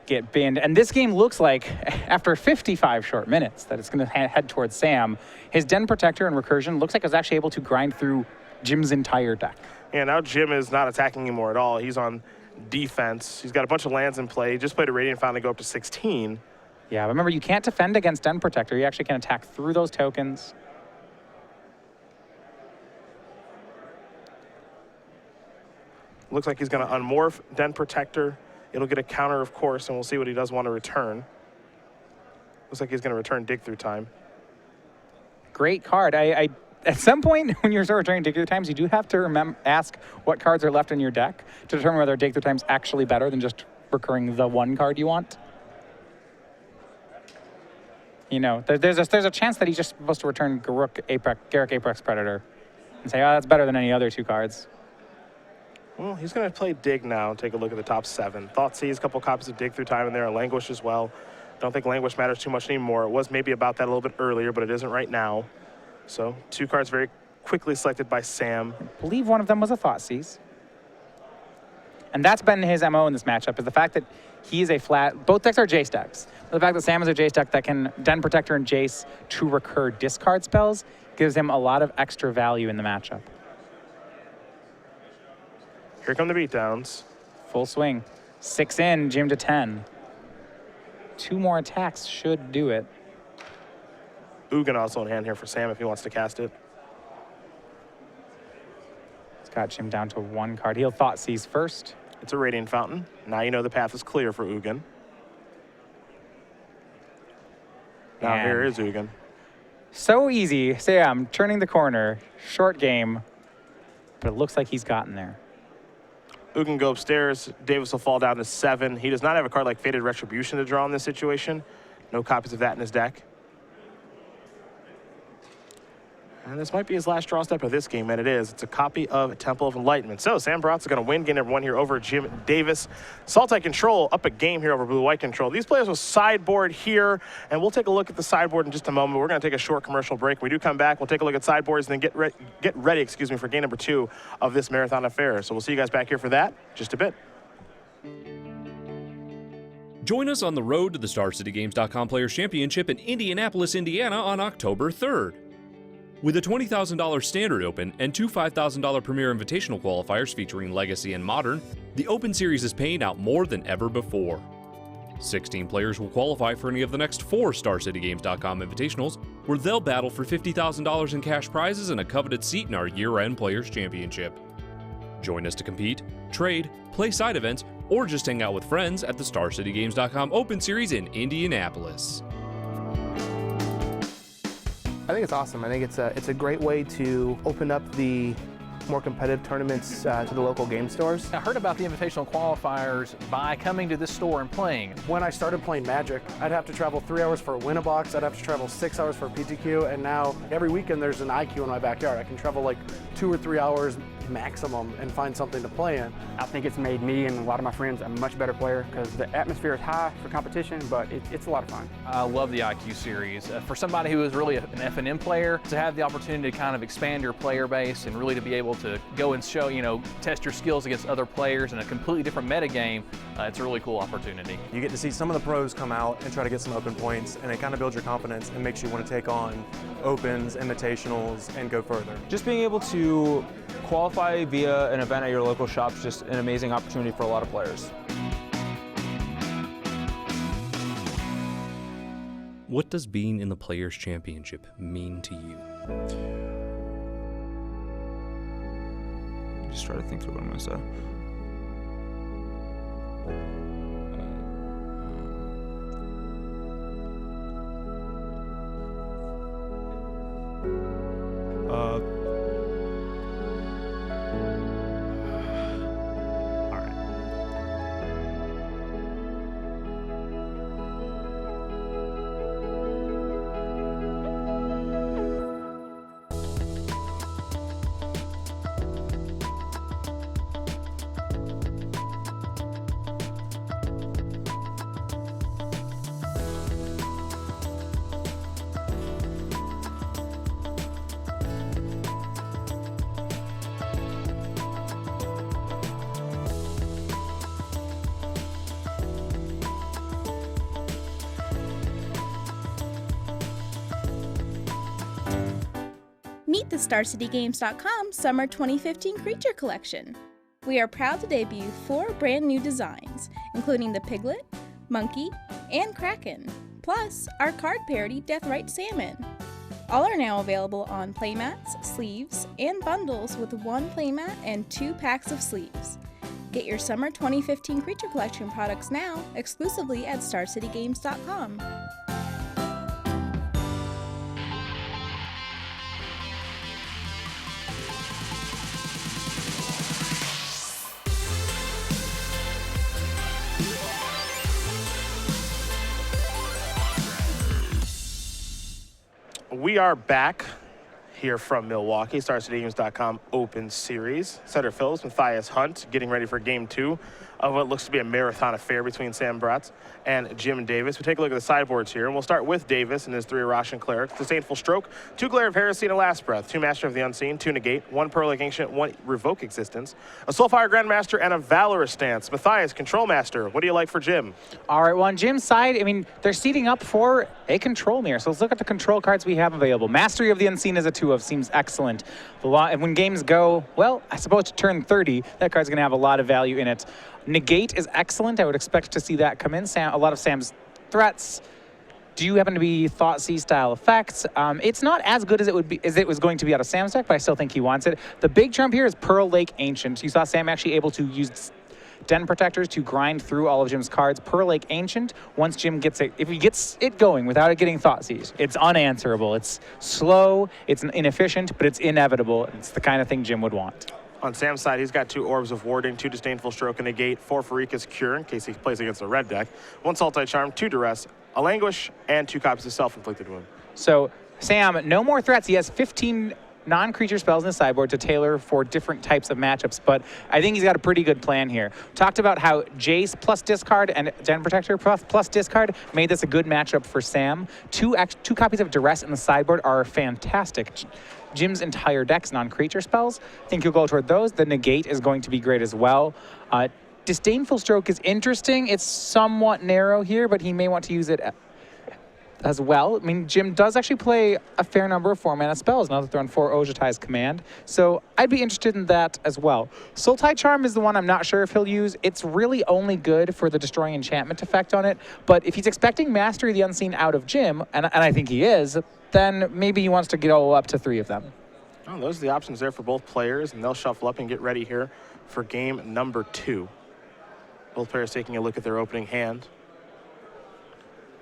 get binned. And this game looks like, after 55 short minutes, that it's going to head towards Sam. His Den Protector and Recursion looks like it's actually able to grind through Jim's entire deck. Yeah, now Jim is not attacking anymore at all. He's on defense. He's got a bunch of lands in play. He just played a Radiant Fountain to go up to 16. Yeah, remember, you can't defend against Den Protector. You actually can attack through those tokens. Looks like he's going to unmorph Den Protector. It'll get a counter, of course, and we'll see what he does want to return. Looks like he's going to return Dig Through Time. Great card. At some point, when you're returning Dig Through Times, you do have to ask what cards are left in your deck to determine whether Dig Through Time's actually better than just recurring the one card you want. You know, there's a chance that he's just supposed to return Garruk Apex Predator. and say, oh, that's better than any other 2 cards. Well, he's going to play Dig now. Take a look at the top 7. Thoughtseize, a couple copies of Dig Through Time in there. Languish as well. Don't think Languish matters too much anymore. It was maybe about that a little bit earlier, but it isn't right now. So 2 cards very quickly selected by Sam. I believe one of them was a Thoughtseize. And that's been his MO in this matchup, is the fact that he's a flat, both decks are Jace decks. But the fact that Sam is a Jace deck that can Den Protector and Jace to recur discard spells gives him a lot of extra value in the matchup. Here come the beatdowns. Full swing. 6 in, Jim to 10. 2 more attacks should do it. Ugin also in hand here for Sam if he wants to cast it. It's got Jim down to 1 card. He'll Thoughtseize first. It's a Radiant Fountain. Now you know the path is clear for Ugin. Now And here is Ugin. so easy. Sam turning the corner. Short game. But it looks like he's gotten there. Ugin go upstairs. Davis will fall down to 7. He does not have a card like Fated Retribution to draw in this situation. No copies of that in his deck. And this might be his last draw step of this game, and it is. It's a copy of Temple of Enlightenment. So Sam Braatz is going to win game number 1 here over Jim Davis. Sultai Control up a game here over Blue-White Control. These players will sideboard here, and we'll take a look at the sideboard in just a moment. We're going to take a short commercial break. When we do come back, we'll take a look at sideboards and then get ready, for game number 2 of this marathon affair. So we'll see you guys back here for that just a bit. Join us on the road to the StarCityGames.com Players Championship in Indianapolis, Indiana on October 3rd. With a $20,000 Standard Open and 2 $5,000 Premier Invitational qualifiers featuring Legacy and Modern, the Open Series is paying out more than ever before. 16 players will qualify for any of the next 4 StarCityGames.com Invitationals, where they'll battle for $50,000 in cash prizes and a coveted seat in our year-end Players Championship. Join us to compete, trade, play side events, or just hang out with friends at the StarCityGames.com Open Series in Indianapolis. I think it's awesome. I think it's a great way to open up the more competitive tournaments to the local game stores. I heard about the invitational qualifiers by coming to this store and playing. When I started playing Magic, I'd have to travel 3 hours for a win-a-box, I'd have to travel 6 hours for a PTQ, and now every weekend there's an IQ in my backyard. I can travel like 2 or 3 hours maximum and find something to play in. I think it's made me and a lot of my friends a much better player because the atmosphere is high for competition, but it's a lot of fun. I love the IQ series. For somebody who is really an F&M player, to have the opportunity to kind of expand your player base and really to be able to go and show, test your skills against other players in a completely different meta game, it's a really cool opportunity. You get to see some of the pros come out and try to get some open points, and it kind of builds your confidence and makes you want to take on opens, invitationals, and go further. Just being able to qualify via an event at your local shop is just an amazing opportunity for a lot of players. What does being in the Players Championship mean to you? Just try to think through what I'm going to say. Meet the StarCityGames.com Summer 2015 Creature Collection. We are proud to debut 4 brand new designs, including the Piglet, Monkey, and Kraken, plus our card parody Deathrite Salmon. All are now available on playmats, sleeves, and bundles with 1 playmat and 2 packs of sleeves. Get your Summer 2015 Creature Collection products now exclusively at StarCityGames.com. We are back here from Milwaukee, StarCityGames.com Open Series. Center Phillips, Matthias Hunt, getting ready for Game 2 of what looks to be a marathon affair between Sam Braatz and Jim Davis. We take a look at the sideboards here, and we'll start with Davis and his 3 Russian Cleric. Disdainful Stroke, 2 Glare of Heresy and a Last Breath, 2 Master of the Unseen, 2 Negate, 1 Pearl Ancient, 1 Revoke Existence, a Soulfire Grandmaster, and a Valorous Stance. Matthias, Control Master, what do you like for Jim? All right, well, on Jim's side, I mean, they're seeding up for a control mirror. So let's look at the control cards we have available. Mastery of the Unseen as a 2 of seems excellent. And when games go, well, I suppose to turn 30, that card's going to have a lot of value in it. Negate is excellent. I would expect to see that come in. A lot of Sam's threats do happen to be Thoughtseize style effects. It's not as good as it was going to be out of Sam's deck, but I still think he wants it. The big trump here is Pearl Lake Ancient. You saw Sam actually able to use Den Protectors to grind through all of Jim's cards. Pearl Lake Ancient, once Jim gets it, if he gets it going without it getting Thoughtseize, it's unanswerable. It's slow, it's inefficient, but it's inevitable. It's the kind of thing Jim would want. On Sam's side, he's got 2 Orbs of Warding, 2 Disdainful Stroke and Negate, 4 Farika's Cure in case he plays against a red deck, 1 Sultai Charm, 2 Duress, a Languish, and 2 copies of Self-Inflicted Wound. So Sam, no more threats. He has 15 non-creature spells in the sideboard to tailor for different types of matchups, but I think he's got a pretty good plan here. Talked about how Jace plus discard and Den Protector plus discard made this a good matchup for Sam. 2 copies of Duress in the sideboard are fantastic. Jim's entire deck's non-creature spells. I think he'll go toward those. The Negate is going to be great as well. Disdainful Stroke is interesting. It's somewhat narrow here, but he may want to use it as well. I mean, Jim does actually play a fair number of 4-mana spells now that they're on 4 Ojutai's command, so I'd be interested in that as well. Sultai Charm is the one I'm not sure if he'll use. It's really only good for the Destroying Enchantment effect on it, but if he's expecting Mastery of the Unseen out of Jim, and I think he is, then maybe he wants to go up to 3 of them. Oh, those are the options there for both players, and they'll shuffle up and get ready here for game number 2. Both players taking a look at their opening hand.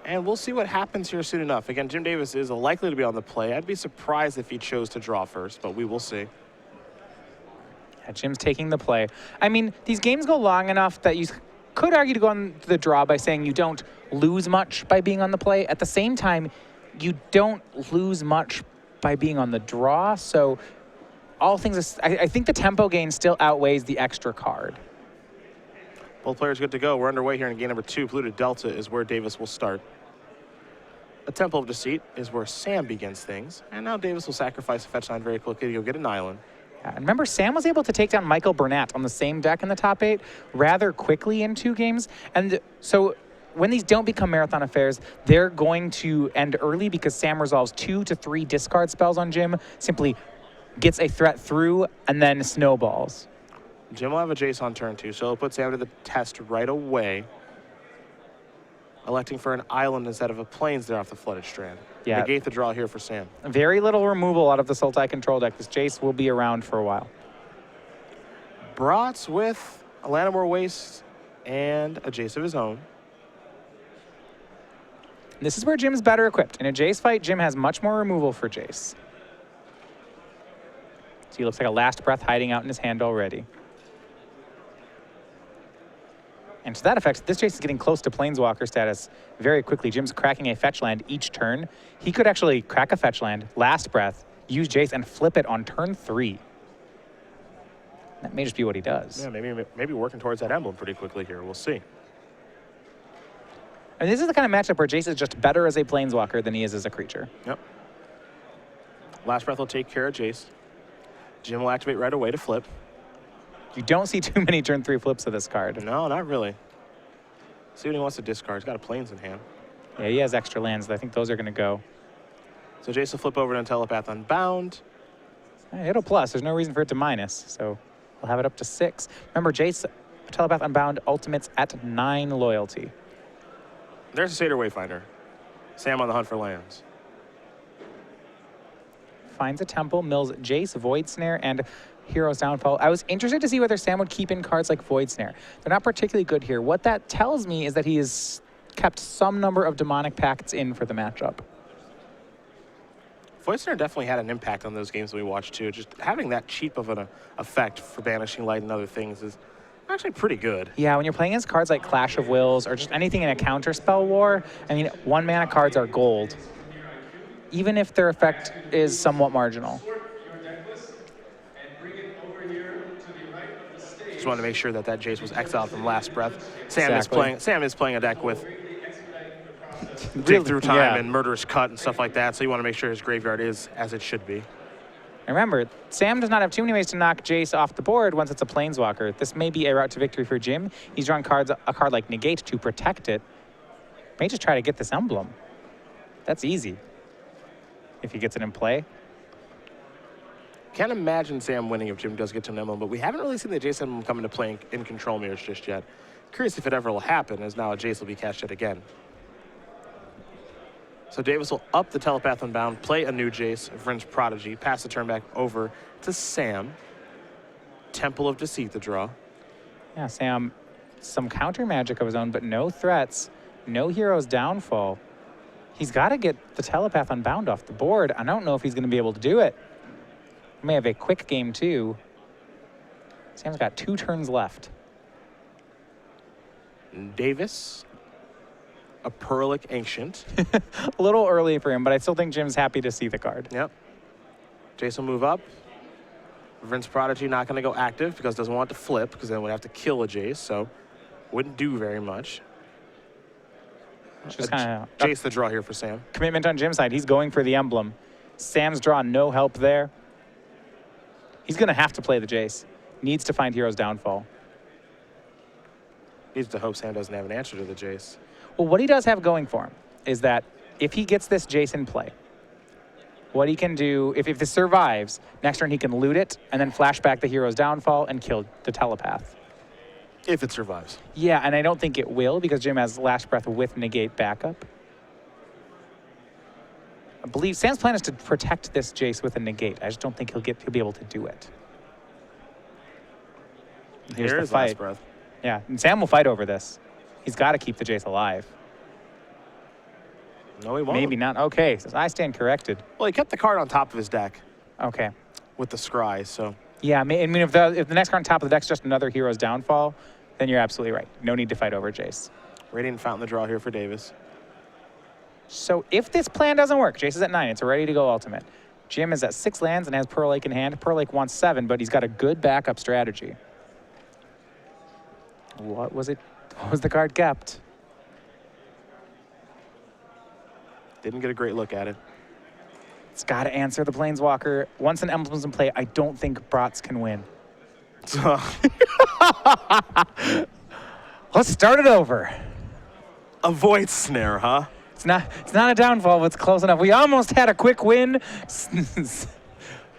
And we'll see what happens here soon enough. Again, Jim Davis is likely to be on the play. I'd be surprised if he chose to draw first, but we will see. Yeah, Jim's taking the play. I mean, these games go long enough that you could argue to go on the draw by saying you don't lose much by being on the play. At the same time, you don't lose much by being on the draw. So all things, I think the tempo gain still outweighs the extra card. Both players good to go. We're underway here in game number 2. Polluted Delta is where Davis will start. A Temple of Deceit is where Sam begins things. And now Davis will sacrifice a fetch line very quickly to go get an island. Yeah, and remember, Sam was able to take down Michael Burnett on the same deck in the top 8 rather quickly in 2 games. And so when these don't become marathon affairs, they're going to end early because Sam resolves 2 to 3 discard spells on Jim, simply gets a threat through, and then snowballs. Jim will have a Jace on turn 2, so he'll put Sam to the test right away, electing for an island instead of a plains there off the Flooded Strand. Yeah. Negate the draw here for Sam. Very little removal out of the Sultai control deck. This Jace will be around for a while. Braatz with a Lanimore Waste and a Jace of his own. This is where Jim's better equipped. In a Jace fight, Jim has much more removal for Jace. So he looks like a Last Breath hiding out in his hand already. And to that effect, this Jace is getting close to Planeswalker status very quickly. Jim's cracking a fetch land each turn. He could actually crack a fetch land, Last Breath, use Jace, and flip it on turn 3. That may just be what he does. Yeah, maybe working towards that emblem pretty quickly here. We'll see. And this is the kind of matchup where Jace is just better as a Planeswalker than he is as a creature. Yep. Last Breath will take care of Jace. Jim will activate right away to flip. You don't see too many turn 3 flips of this card. No, not really. See what he wants to discard. He's got a plains in hand. Yeah, he has extra lands. I think those are going to go. So Jace will flip over to Telepath Unbound. It'll plus. There's no reason for it to minus. So we'll have it up to 6. Remember, Jace, Telepath Unbound ultimates at 9 loyalty. There's a Satyr Wayfinder. Sam on the hunt for lands. Finds a temple, mills Jace, Void Snare, and Hero's Downfall. I was interested to see whether Sam would keep in cards like Void Snare. They're not particularly good here. What that tells me is that he has kept some number of Demonic Pacts in for the matchup. Void Snare definitely had an impact on those games that we watched too. Just having that cheap of an effect for banishing light and other things is actually pretty good. Yeah, when you're playing against cards like Clash of Wills or just anything in a counter spell war, I mean, 1-mana cards are gold. even if their effect is somewhat marginal. Sort your deck list and bring it over here to the right of the stage. Just want to make sure that that Jace was exiled from Last Breath. Exactly. Sam is playing a deck with Greatly expedite the process. dig through time yeah. and murderous cut and stuff like that. So you want to make sure his graveyard is as it should be. And remember, Sam does not have too many ways to knock Jace off the board once it's a Planeswalker. This may be a route to victory for Jim. He's drawn a card like Negate to protect it. May just try to get this emblem. That's easy if he gets it in play. Can't imagine Sam winning if Jim does get to an emblem, but we haven't really seen the Jace emblem come into play in control mirrors just yet. Curious if it ever will happen, as now a Jace will be cast yet again. So Davis will up the Telepath Unbound, play a new Jace, Vryn's Prodigy, pass the turn back over to Sam. Temple of Deceit the draw. Yeah, Sam, some counter magic of his own, but no threats, no Hero's Downfall. He's got to get the Telepath Unbound off the board. I don't know if he's going to be able to do it. He may have a quick game, too. Sam's got 2 turns left. Davis, a Perlic Ancient. A little early for him, but I still think Jim's happy to see the card. Yep. Jace will move up. Vryn's Prodigy not going to go active because doesn't want to flip, because then we'd have to kill a Jace, so wouldn't do very much. Just kind of Jace the draw here for Sam. commitment on Jim's side. He's going for the emblem. Sam's draw, no help there. He's going to have to play the Jace. Needs to find Hero's Downfall. Needs to hope Sam doesn't have an answer to the Jace. Well, what he does have going for him is that if he gets this Jace in play, what he can do, if this survives, next turn he can loot it and then flash back the Hero's Downfall and kill the Telepath. If it survives. Yeah, and I don't think it will because Jim has Last Breath with Negate backup. I believe Sam's plan is to protect this Jace with a Negate. I just don't think he'll be able to do it. Here's the Here's fight. Last Breath. Yeah, and Sam will fight over this. He's got to keep the Jace alive. No, he won't. Maybe not. Okay, so I stand corrected. Well, he kept the card on top of his deck Okay. with the Scry, so. Yeah, I mean, if the next card on top of the deck's just another Hero's Downfall, then you're absolutely right. No need to fight over Jace. Radiant Fountain the draw here for Davis. So if this plan doesn't work, Jace is at 9. It's a ready to go ultimate. Jim is at 6 lands and has Pearl Lake in hand. Pearl Lake wants 7, but he's got a good backup strategy. What was it? What was the card kept? Didn't get a great look at it. It's got to answer the Planeswalker. Once an emblem's in play, I don't think Braatz can win. Let's start it over. Avoid snare, huh? It's not a downfall, but it's close enough. We almost had a quick win.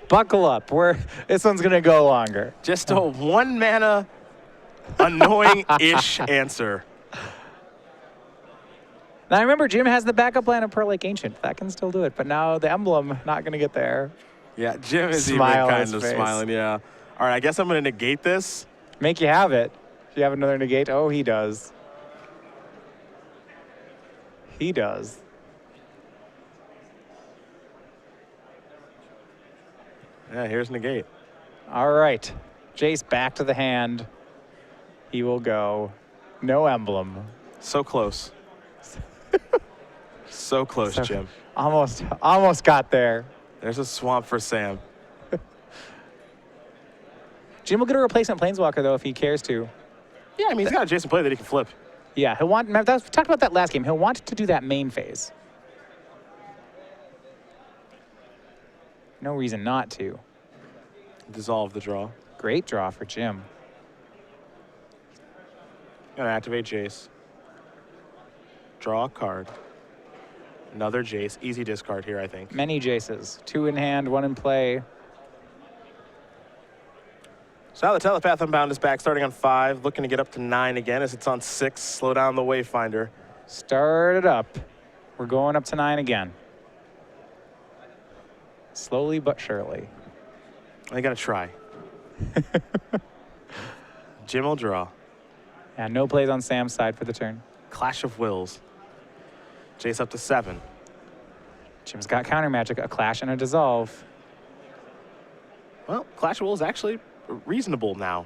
Buckle up. This one's going to go longer. Just a 1 mana, annoying-ish answer. Now, remember, Jim has the backup plan of Pearl Lake Ancient. That can still do it. But now the emblem, not going to get there. Yeah, Jim is Smile on even his kind of face. smiling, yeah. All right, I guess I'm going to negate this. Make you have it. Do you have another negate? Oh, he does. He does. Yeah, here's negate. All right. Jace back to the hand. He will go. No emblem. So close. So close, Jim. Almost got there. There's a swamp for Sam. Jim will get a replacement Planeswalker, though, if he cares to. Yeah, I mean, he's got a Jason play that he can flip. Yeah, he'll want. We talked about that last game. He'll want to do that main phase. No reason not to. Dissolve the draw. Great draw for Jim. Gonna activate Jace. Draw a card. Another Jace. Easy discard here, I think. Many Jaces. 2 in hand, 1 in play. So now the Telepath Unbound is back, starting on 5, looking to get up to 9 again as it's on 6. Slow down the Wayfinder. Start it up. We're going up to 9 again. Slowly but surely. I gotta try. Jim will draw. Yeah, no plays on Sam's side for the turn. Clash of Wills. Jace up to 7. Jim's got counter magic, a clash and a dissolve. Well, Clash of Wills actually reasonable now.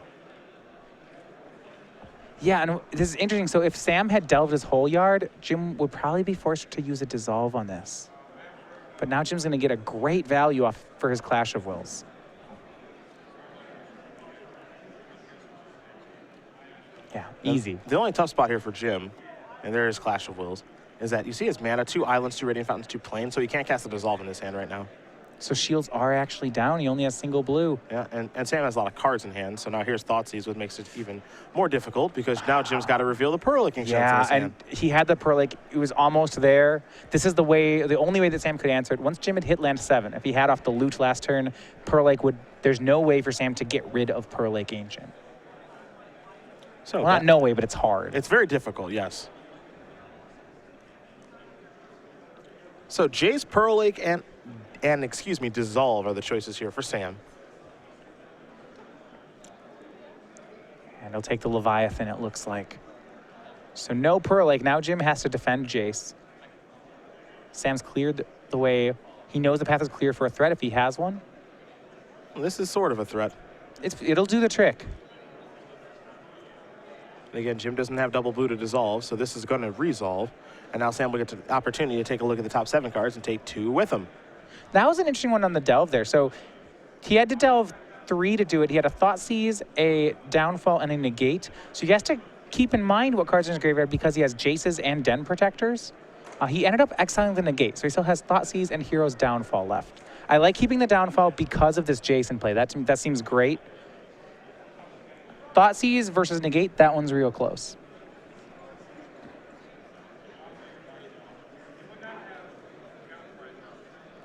Yeah, and this is interesting. So if Sam had delved his whole yard, Jim would probably be forced to use a dissolve on this. But now Jim's going to get a great value off for his Clash of Wills. Yeah, easy. The only tough spot here for Jim, and there is Clash of Wills, is that you see his mana, 2 islands, 2 Radiant Fountains, 2 plains, so he can't cast the Dissolve in his hand right now. So shields are actually down. He only has single blue. Yeah, and Sam has a lot of cards in hand, so now here's Thoughtseize, which makes it even more difficult because now Jim's got to reveal the Pearl King shots in Yeah, his hand. and he had the Pearl Lake. It was almost there. This is the only way that Sam could answer it. Once Jim had hit land 7, if he had off the loot last turn, Pearl Lake there's no way for Sam to get rid of Pearl Lake Ancient. So well, not no way, but it's hard. It's very difficult, yes. So Jace, Pearl Lake, and excuse me, Dissolve are the choices here for Sam. And he'll take the Leviathan, it looks like. So no Pearl Lake. Now Jim has to defend Jace. Sam's cleared the way. He knows the path is clear for a threat if he has one. Well, this is sort of a threat. It'll do the trick. And again, Jim doesn't have double blue to dissolve, so this is going to resolve. And now Sam will get the opportunity to take a look at the top 7 cards and take 2 with him. That was an interesting one on the delve there. So he had to delve 3 to do it. He had a Thoughtseize, a Downfall, and a Negate. So he has to keep in mind what cards are in his graveyard because he has Jaces and Den Protectors. He ended up exiling the Negate, so he still has Thoughtseize and Hero's Downfall left. I like keeping the Downfall because of this Jace in play. That seems great. Thoughtseize versus Negate, that one's real close.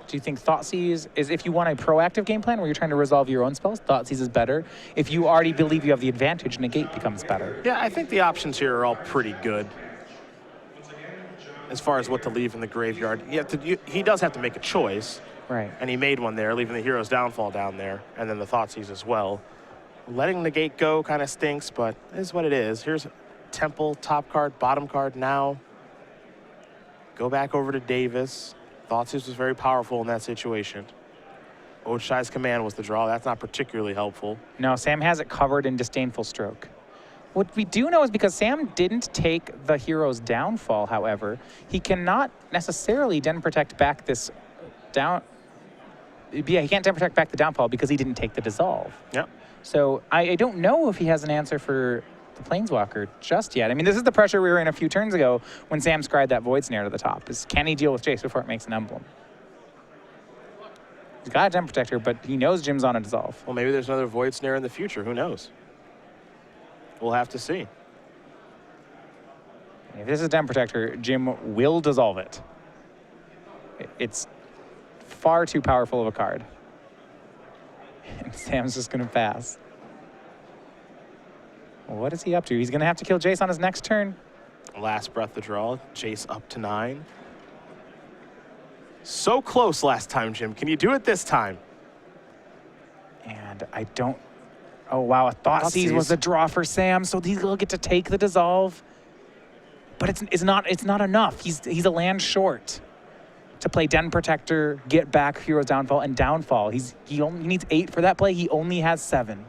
Do you think Thoughtseize is, if you want a proactive game plan where you're trying to resolve your own spells, Thoughtseize is better? If you already believe you have the advantage, Negate becomes better. Yeah, I think the options here are all pretty good as far as what to leave in the graveyard. He does have to make a choice. Right. And he made one there, leaving the Hero's Downfall down there, and then the Thoughtseize as well. Letting the gate go kind of stinks, but it is what it is. Here's Temple, top card, bottom card now. Go back over to Davis. Thoughtseize was very powerful in that situation. Ochai's Command was the draw. That's not particularly helpful. No, Sam has it covered in Disdainful Stroke. What we do know is because Sam didn't take the Hero's Downfall, however, he cannot necessarily Den Protect back this down. Yeah, he can't Den Protect back the Downfall because he didn't take the Dissolve. Yep. So I don't know if he has an answer for the Planeswalker just yet. I mean, this is the pressure we were in a few turns ago when Sam scried that Void Snare to the top. Can he deal with Jace before it makes an emblem? He's got a Den Protector, but he knows Jim's on a Dissolve. Well, maybe there's another Void Snare in the future. Who knows? We'll have to see. If this is Den Protector, Jim will dissolve it. It's far too powerful of a card. And Sam's just going to pass. What is he up to? He's going to have to kill Jace on his next turn. Last breath to draw. Jace up to 9. So close last time, Jim. Can you do it this time? And I don't... Oh, wow. A Thoughtseize was the draw for Sam, so he'll get to take the Dissolve. But it's not enough. He's a land short to play Den Protector, get back Hero's Downfall, and Downfall. He needs 8 for that play. He only has 7.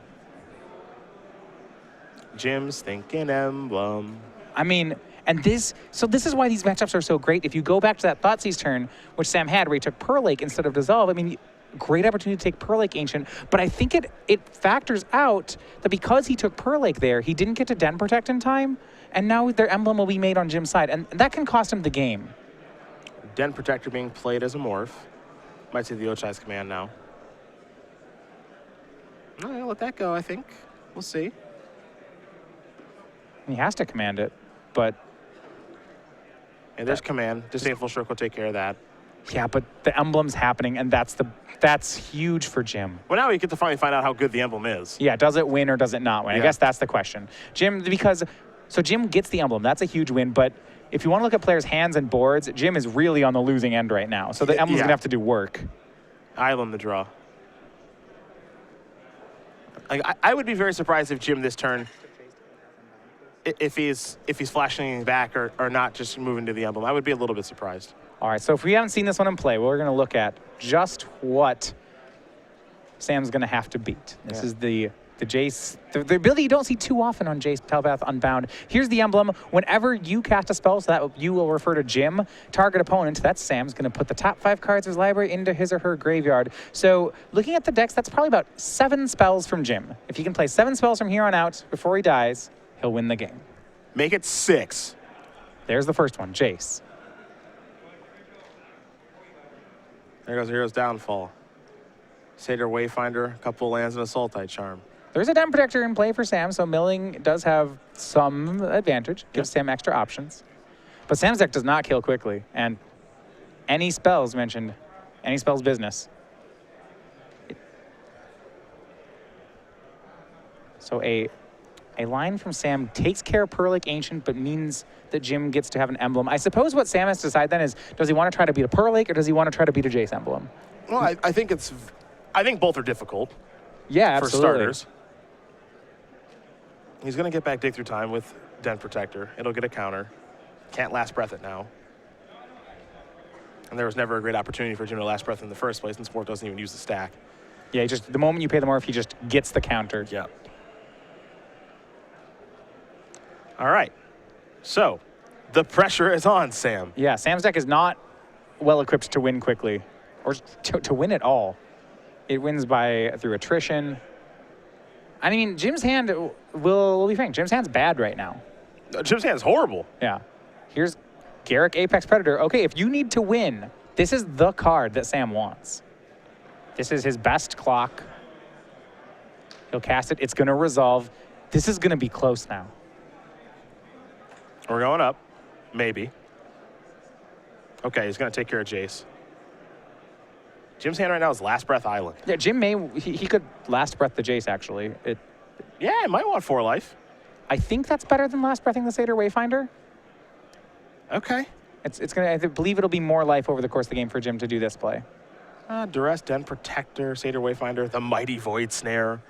Jim's thinking emblem. I mean, and this is why these matchups are so great. If you go back to that Thoughtseize turn, which Sam had, where he took Pearl Lake instead of Dissolve, I mean, great opportunity to take Pearl Lake Ancient, but I think it factors out that because he took Pearl Lake there, he didn't get to Den Protect in time, and now their emblem will be made on Jim's side, and that can cost him the game. Den Protector being played as a morph. Might see the Ochai's Command now. No, I'll let that go, I think. We'll see. He has to command it, but... And there's Command. Disdainful Stroke will take care of that. Yeah, but the emblem's happening, and that's huge for Jim. Well, now we get to finally find out how good the emblem is. Yeah, does it win or does it not win? Yeah. I guess that's the question. Jim gets the emblem. That's a huge win, but if you want to look at players' hands and boards, Jim is really on the losing end right now. So the emblem's going to have to do work. Island the draw. I would be very surprised if Jim this turn, if he's flashing back or not just moving to the emblem. I would be a little bit surprised. All right, so if we haven't seen this one in play, we're going to look at just what Sam's going to have to beat. This is the The Jace, the ability you don't see too often on Jace Telepath Unbound. Here's the emblem. Whenever you cast a spell, so that you will refer to Jim, target opponent, that's Sam's going to put the top 5 cards of his library into his or her graveyard. So looking at the decks, that's probably about 7 spells from Jim. If he can play 7 spells from here on out before he dies, he'll win the game. Make it 6. There's the first one, Jace. There goes Hero's Downfall. Satyr Wayfinder, a couple lands, and a Sultai Charm. There's a Den Protector in play for Sam, so milling does have some advantage. Gives Sam extra options. But Sam's deck does not kill quickly, and any spells mentioned, any spells business. So a line from Sam takes care of Purrlic Ancient, but means that Jim gets to have an emblem. I suppose what Sam has to decide then is, does he want to try to beat a Purrlic, or does he want to try to beat a Jace emblem? Well, I think both are difficult. Yeah, absolutely. For starters. He's going to get back Dig Through Time with Den Protector. It'll get a counter. Can't Last Breath it now. And there was never a great opportunity for Jim to Last Breath in the first place, and Sport doesn't even use the stack. Yeah, just the moment you pay the morph, he just gets the counter. Yeah. All right. So, the pressure is on, Sam. Yeah, Sam's deck is not well equipped to win quickly, or to win at all. It wins through attrition. I mean, Jim's hand, we'll be frank, Jim's hand's bad right now. Jim's hand's horrible. Yeah. Here's Garruk Apex Predator. Okay, if you need to win, this is the card that Sam wants. This is his best clock. He'll cast it. It's going to resolve. This is going to be close now. We're going up. Maybe. Okay, he's going to take care of Jace. Jim's hand right now is Last Breath Island. Yeah, Jim he could Last Breath the Jace, actually. Yeah, it might want 4 life. I think that's better than Last Breathing the Satyr Wayfinder. Okay. It's gonna. I believe it'll be more life over the course of the game for Jim to do this play. Duress, Den Protector, Satyr Wayfinder, the Mighty Void Snare,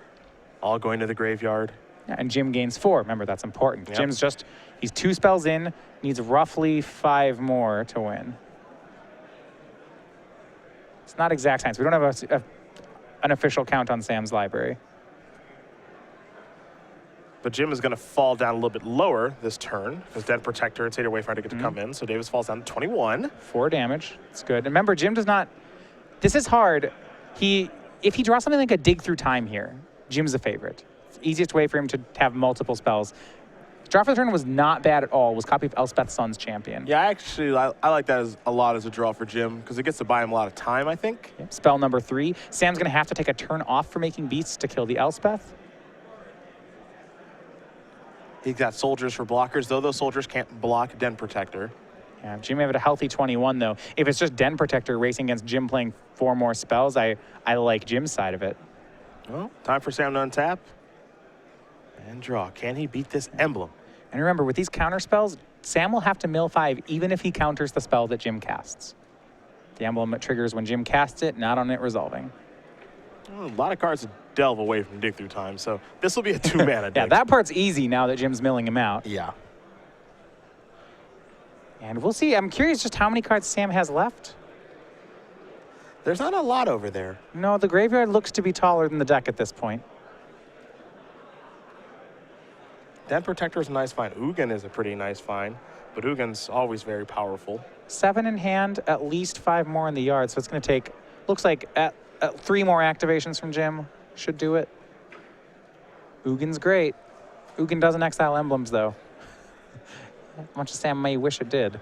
all going to the graveyard. Yeah, and Jim gains 4. Remember, that's important. Yep. He's 2 spells in, needs roughly 5 more to win. It's not exact science. We don't have an official count on Sam's library. But Jim is going to fall down a little bit lower this turn because Den Protector and Satyr Wayfinder get to come in. So Davis falls down to 21. 4 damage. It's good. And remember, Jim does not. This is hard. If he draws something like a Dig Through Time here, Jim's a favorite. It's the easiest way for him to have multiple spells. Draw for the turn was not bad at all. It was a copy of Elspeth Sun's Champion. Yeah, actually, I like that a lot as a draw for Jim because it gets to buy him a lot of time, I think. Yep. Spell number 3. Sam's going to have to take a turn off for making beasts to kill the Elspeth. He's got soldiers for blockers, though those soldiers can't block Den Protector. Yeah, Jim have a healthy 21, though. If it's just Den Protector racing against Jim playing 4 more spells, I like Jim's side of it. Well, time for Sam to untap and draw. Can he beat this emblem? And remember, with these counter spells, Sam will have to mill 5 even if he counters the spell that Jim casts. The emblem triggers when Jim casts it, not on it resolving. Well, a lot of cards to delve away from Dig Through Time, so this will be a 2-mana Yeah, deck. that part's easy now that Jim's milling him out. Yeah. And we'll see. I'm curious just how many cards Sam has left. There's not a lot over there. No, the graveyard looks to be taller than the deck at this point. Den Protector is a nice find. Ugin is a pretty nice find, but Ugin's always very powerful. 7 in hand, at least 5 more in the yard, so it's going to take, looks like 3 more activations from Jim should do it. Ugin's great. Ugin doesn't exile emblems, though. Much as Sam may wish it did.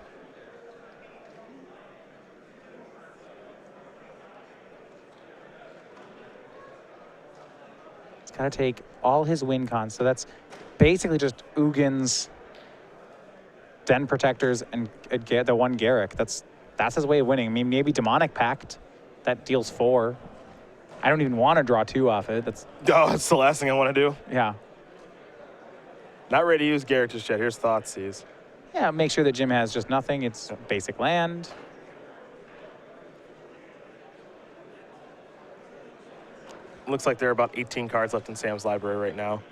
It's got to take all his win cons, so that's basically just Ugin's Den Protectors and the one Garruk. That's his way of winning. I mean, maybe Demonic Pact. That deals 4. I don't even want to draw 2 off it. That's the last thing I want to do. Yeah. Not ready to use Garruk just yet. Here's Thoughtseize. Yeah, make sure that Jim has just nothing. It's basic land. Looks like there are about 18 cards left in Sam's library right now.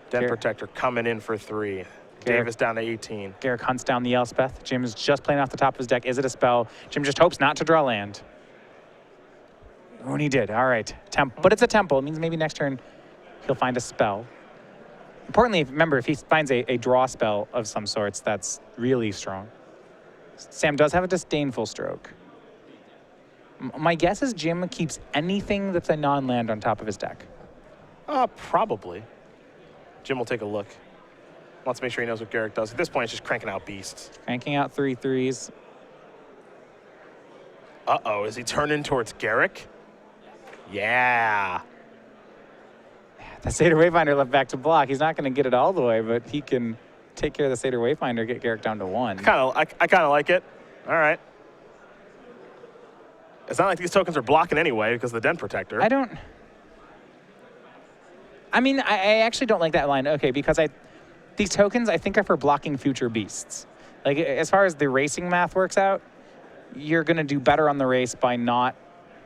Den Protector coming in for 3. Davis down to 18. Garruk hunts down the Elspeth. Jim's just playing off the top of his deck. Is it a spell? Jim just hopes not to draw land. Oh, and he did. All right. But it's a temple. It means maybe next turn he'll find a spell. Importantly, remember, if he finds a draw spell of some sorts, that's really strong. Sam does have a disdainful stroke. My guess is Jim keeps anything that's a non-land on top of his deck. Probably. Jim will take a look. Wants to make sure he knows what Garruk does. At this point, it's just cranking out beasts. Cranking out 3/3s. Uh-oh, is he turning towards Garruk? Yeah. The Satyr Wayfinder left back to block. He's not going to get it all the way, but he can take care of the Satyr Wayfinder, get Garruk down to 1. I kind of like it. All right. It's not like these tokens are blocking anyway because of the Den Protector. I actually don't like that line. Okay, because these tokens I think are for blocking future beasts. Like as far as the racing math works out, you're going to do better on the race by not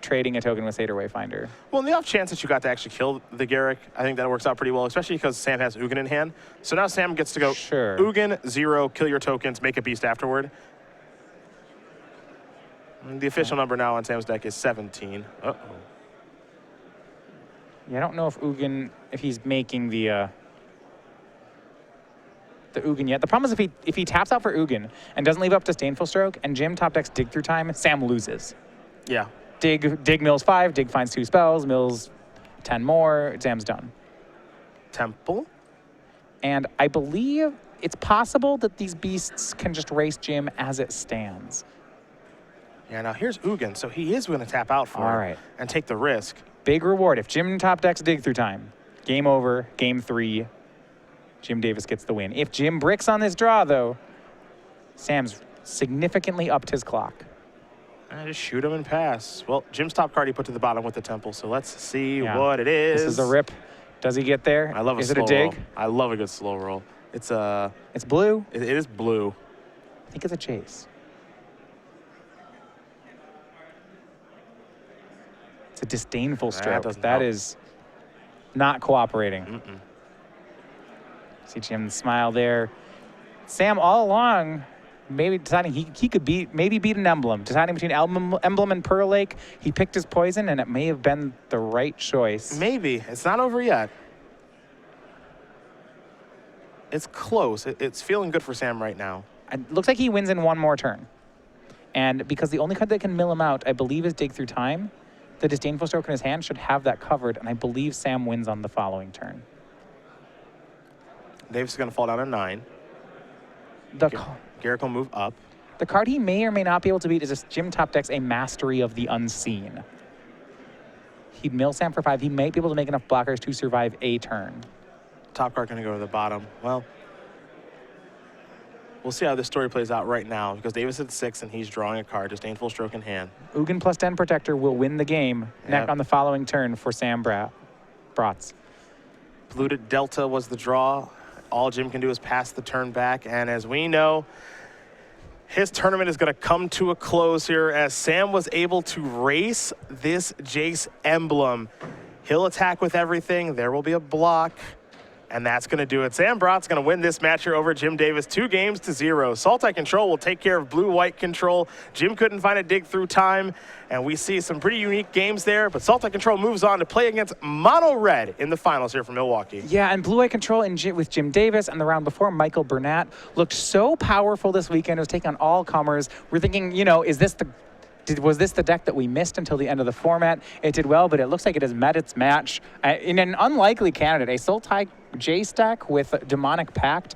trading a token with Satyr Wayfinder. Well, in the off chance that you got to actually kill the Garruk, I think that works out pretty well, especially because Sam has Ugin in hand. So now Sam gets to go Ugin, 0, kill your tokens, make a beast afterward. And the official number now on Sam's deck is 17. Uh-oh. Yeah, I don't know if Ugin, if he's making the Ugin yet. The problem is if he taps out for Ugin and doesn't leave up Disdainful Stroke and Jim top decks Dig through time, Sam loses. Yeah. Dig mills 5, Dig finds 2 spells, mills 10 more, Sam's done. Temple? And I believe it's possible that these beasts can just race Jim as it stands. Yeah, now here's Ugin, so he is going to tap out for it and take the risk. Big reward. If Jim top decks Dig through time, game over, game 3, Jim Davis gets the win. If Jim bricks on this draw, though, Sam's significantly upped his clock. Just shoot him and pass. Well, Jim's top card he put to the bottom with the temple, so let's see what it is. This is a rip. Does he get there? I love a slow roll. Is it a dig? I love a good slow roll. It's blue? It is blue. I think it's a Jace. It's a disdainful stroke. That is not cooperating. See Jim smile there. Sam all along maybe deciding he could beat an emblem. Deciding between emblem and Pearl Lake. He picked his poison and it may have been the right choice. Maybe. It's not over yet. It's close. It's feeling good for Sam right now. It looks like he wins in one more turn. And because the only card that can mill him out, I believe, is Dig Through Time, the Disdainful Stroke in his hand should have that covered, and I believe Sam wins on the following turn. Davis is going to fall down to 9. Garruk will move up. The card he may or may not be able to beat is this Jim top decks a Mastery of the Unseen. He'd mill Sam for 5. He might be able to make enough blockers to survive a turn. Top card going to go to the bottom. Well, we'll see how this story plays out right now because Davis at 6 and he's drawing a card, Disdainful Stroke in hand. Ugin plus Den Protector will win the game on the following turn for Sam Braatz. Blue to Delta was the draw. All Jim can do is pass the turn back, and as we know, his tournament is going to come to a close here as Sam was able to race this Jace emblem. He'll attack with everything. There will be a block. And that's going to do it. Sam Braatz going to win this match here over Jim Davis 2-0. Sultai Control will take care of blue-white control. Jim couldn't find a Dig Through Time, and we see some pretty unique games there. But Sultai Control moves on to play against Mono Red in the finals here from Milwaukee. Yeah, and blue-white control with Jim Davis and the round before, Michael Burnett looked so powerful this weekend. It was taking on all comers. We're thinking, was this the deck that we missed until the end of the format? It did well, but it looks like it has met its match. In an unlikely candidate, a Sultai Jace deck with Demonic Pact